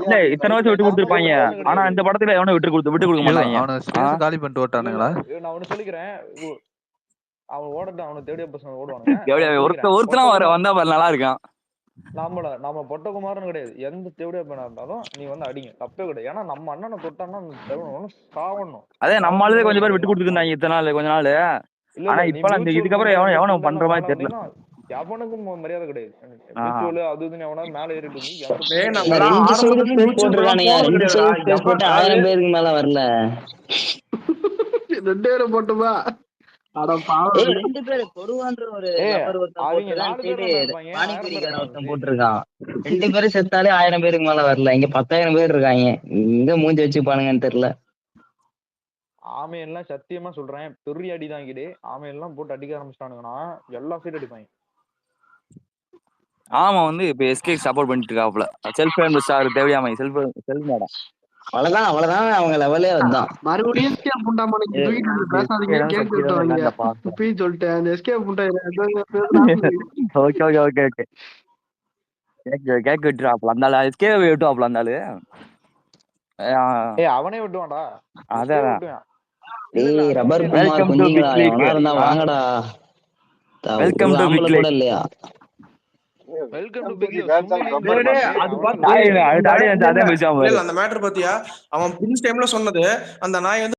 இல்ல இத்தனை வருஷம் விட்டு கொடுத்துருப்பாங்க. ஆனா இந்த படத்துல எவனும் விட்டு கொடுக்க மாட்டாங்க. காலி பண்ணிட்டு ஓட்டானுங்களா? நான் ஒண்ணு சொல்லிக்கிறேன், அவன் ஓடட்டும், அவனை தேடிய பசங்க ஓடுவானுங்க. ஒருத்தனா வந்தா நல்லா இருக்கான். நம்ம பொட்டகுமாரன்னு கிடையாது, எந்த தேவடியா பேனா இருந்தாலும் நீ வந்து அடிங்க, தப்பே கிடையாது. ஏன்னா நம்ம அண்ணனை தொட்டான்னா சாவணும். அதே நம்ம ஆளுதே கொஞ்சம் பேர் விட்டு கொடுத்துருந்தாங்க இத்தனை நாள் கொஞ்ச நாள். ஆனா இப்ப இதுக்கப்புறம் எவனும் பண்ற மாதிரி தெரியல. எவனுக்கும் மரியாதை கிடையாது. அது எவனாவது மேல ஏறிட்டு 1000 பேருக்கு மேல வரல. 2000 போட்டுமா? ரெண்டு பேரு கொடுவான்ற ஒரு போட்டிருக்கான். 2 பேரும் செத்தாலே 1000 பேருக்கு மேல வரல. இங்க 10,000 பேர் இருக்காங்க. இங்க மூஞ்சி வச்சுப்பானுங்கன்னு தெரியல. ஆமையெல்லாம் சத்தியமா சொல்றேன், பெரிய அடிதான் கிடே. ஆமையெல்லாம் போட்டு அடிக்க ஆரம்பிச்சிட்டானுங்கன்னா எல்லா சைடு அடிப்பாங்க. ஆமா வந்து இப்ப எஸ்கே சப்போர்ட் பண்ணிட்டு இருக்காப்ல. செல்ஃப் ஃபேம் ஸ்டார் தேவையாமை செல்ஃப் மேடம். அவ்வளவுதான் அவங்க லெவலே அதுதான். மறுபடியும் எஸ்கே புண்டாமனுக்கு தூக்கிட்டு வந்து பேசாதீங்க கேட்டு விட்டுவாங்க. இப்பயும் சொல்லிட்டேன் அந்த எஸ்கே புண்டா. ஓகே ஓகே ஓகே ஓகே கேக் விட்டுறாப்ல அந்த எஸ்கே விட்டுவாப்ல அந்த ஆளு. அவனே விட்டுவான்டா. அதான் ரப்பர் குமார் கொஞ்சீங்களா எவனா இருந்தா வாங்கடா. Welcome to big league. இல்லையா வெல்கம் டு பிக் லீக். அந்த மேட்டர் பாத்தியா? அவன் பிரின்ஸ் டைம்ல சொன்னது அந்த நாய் வந்து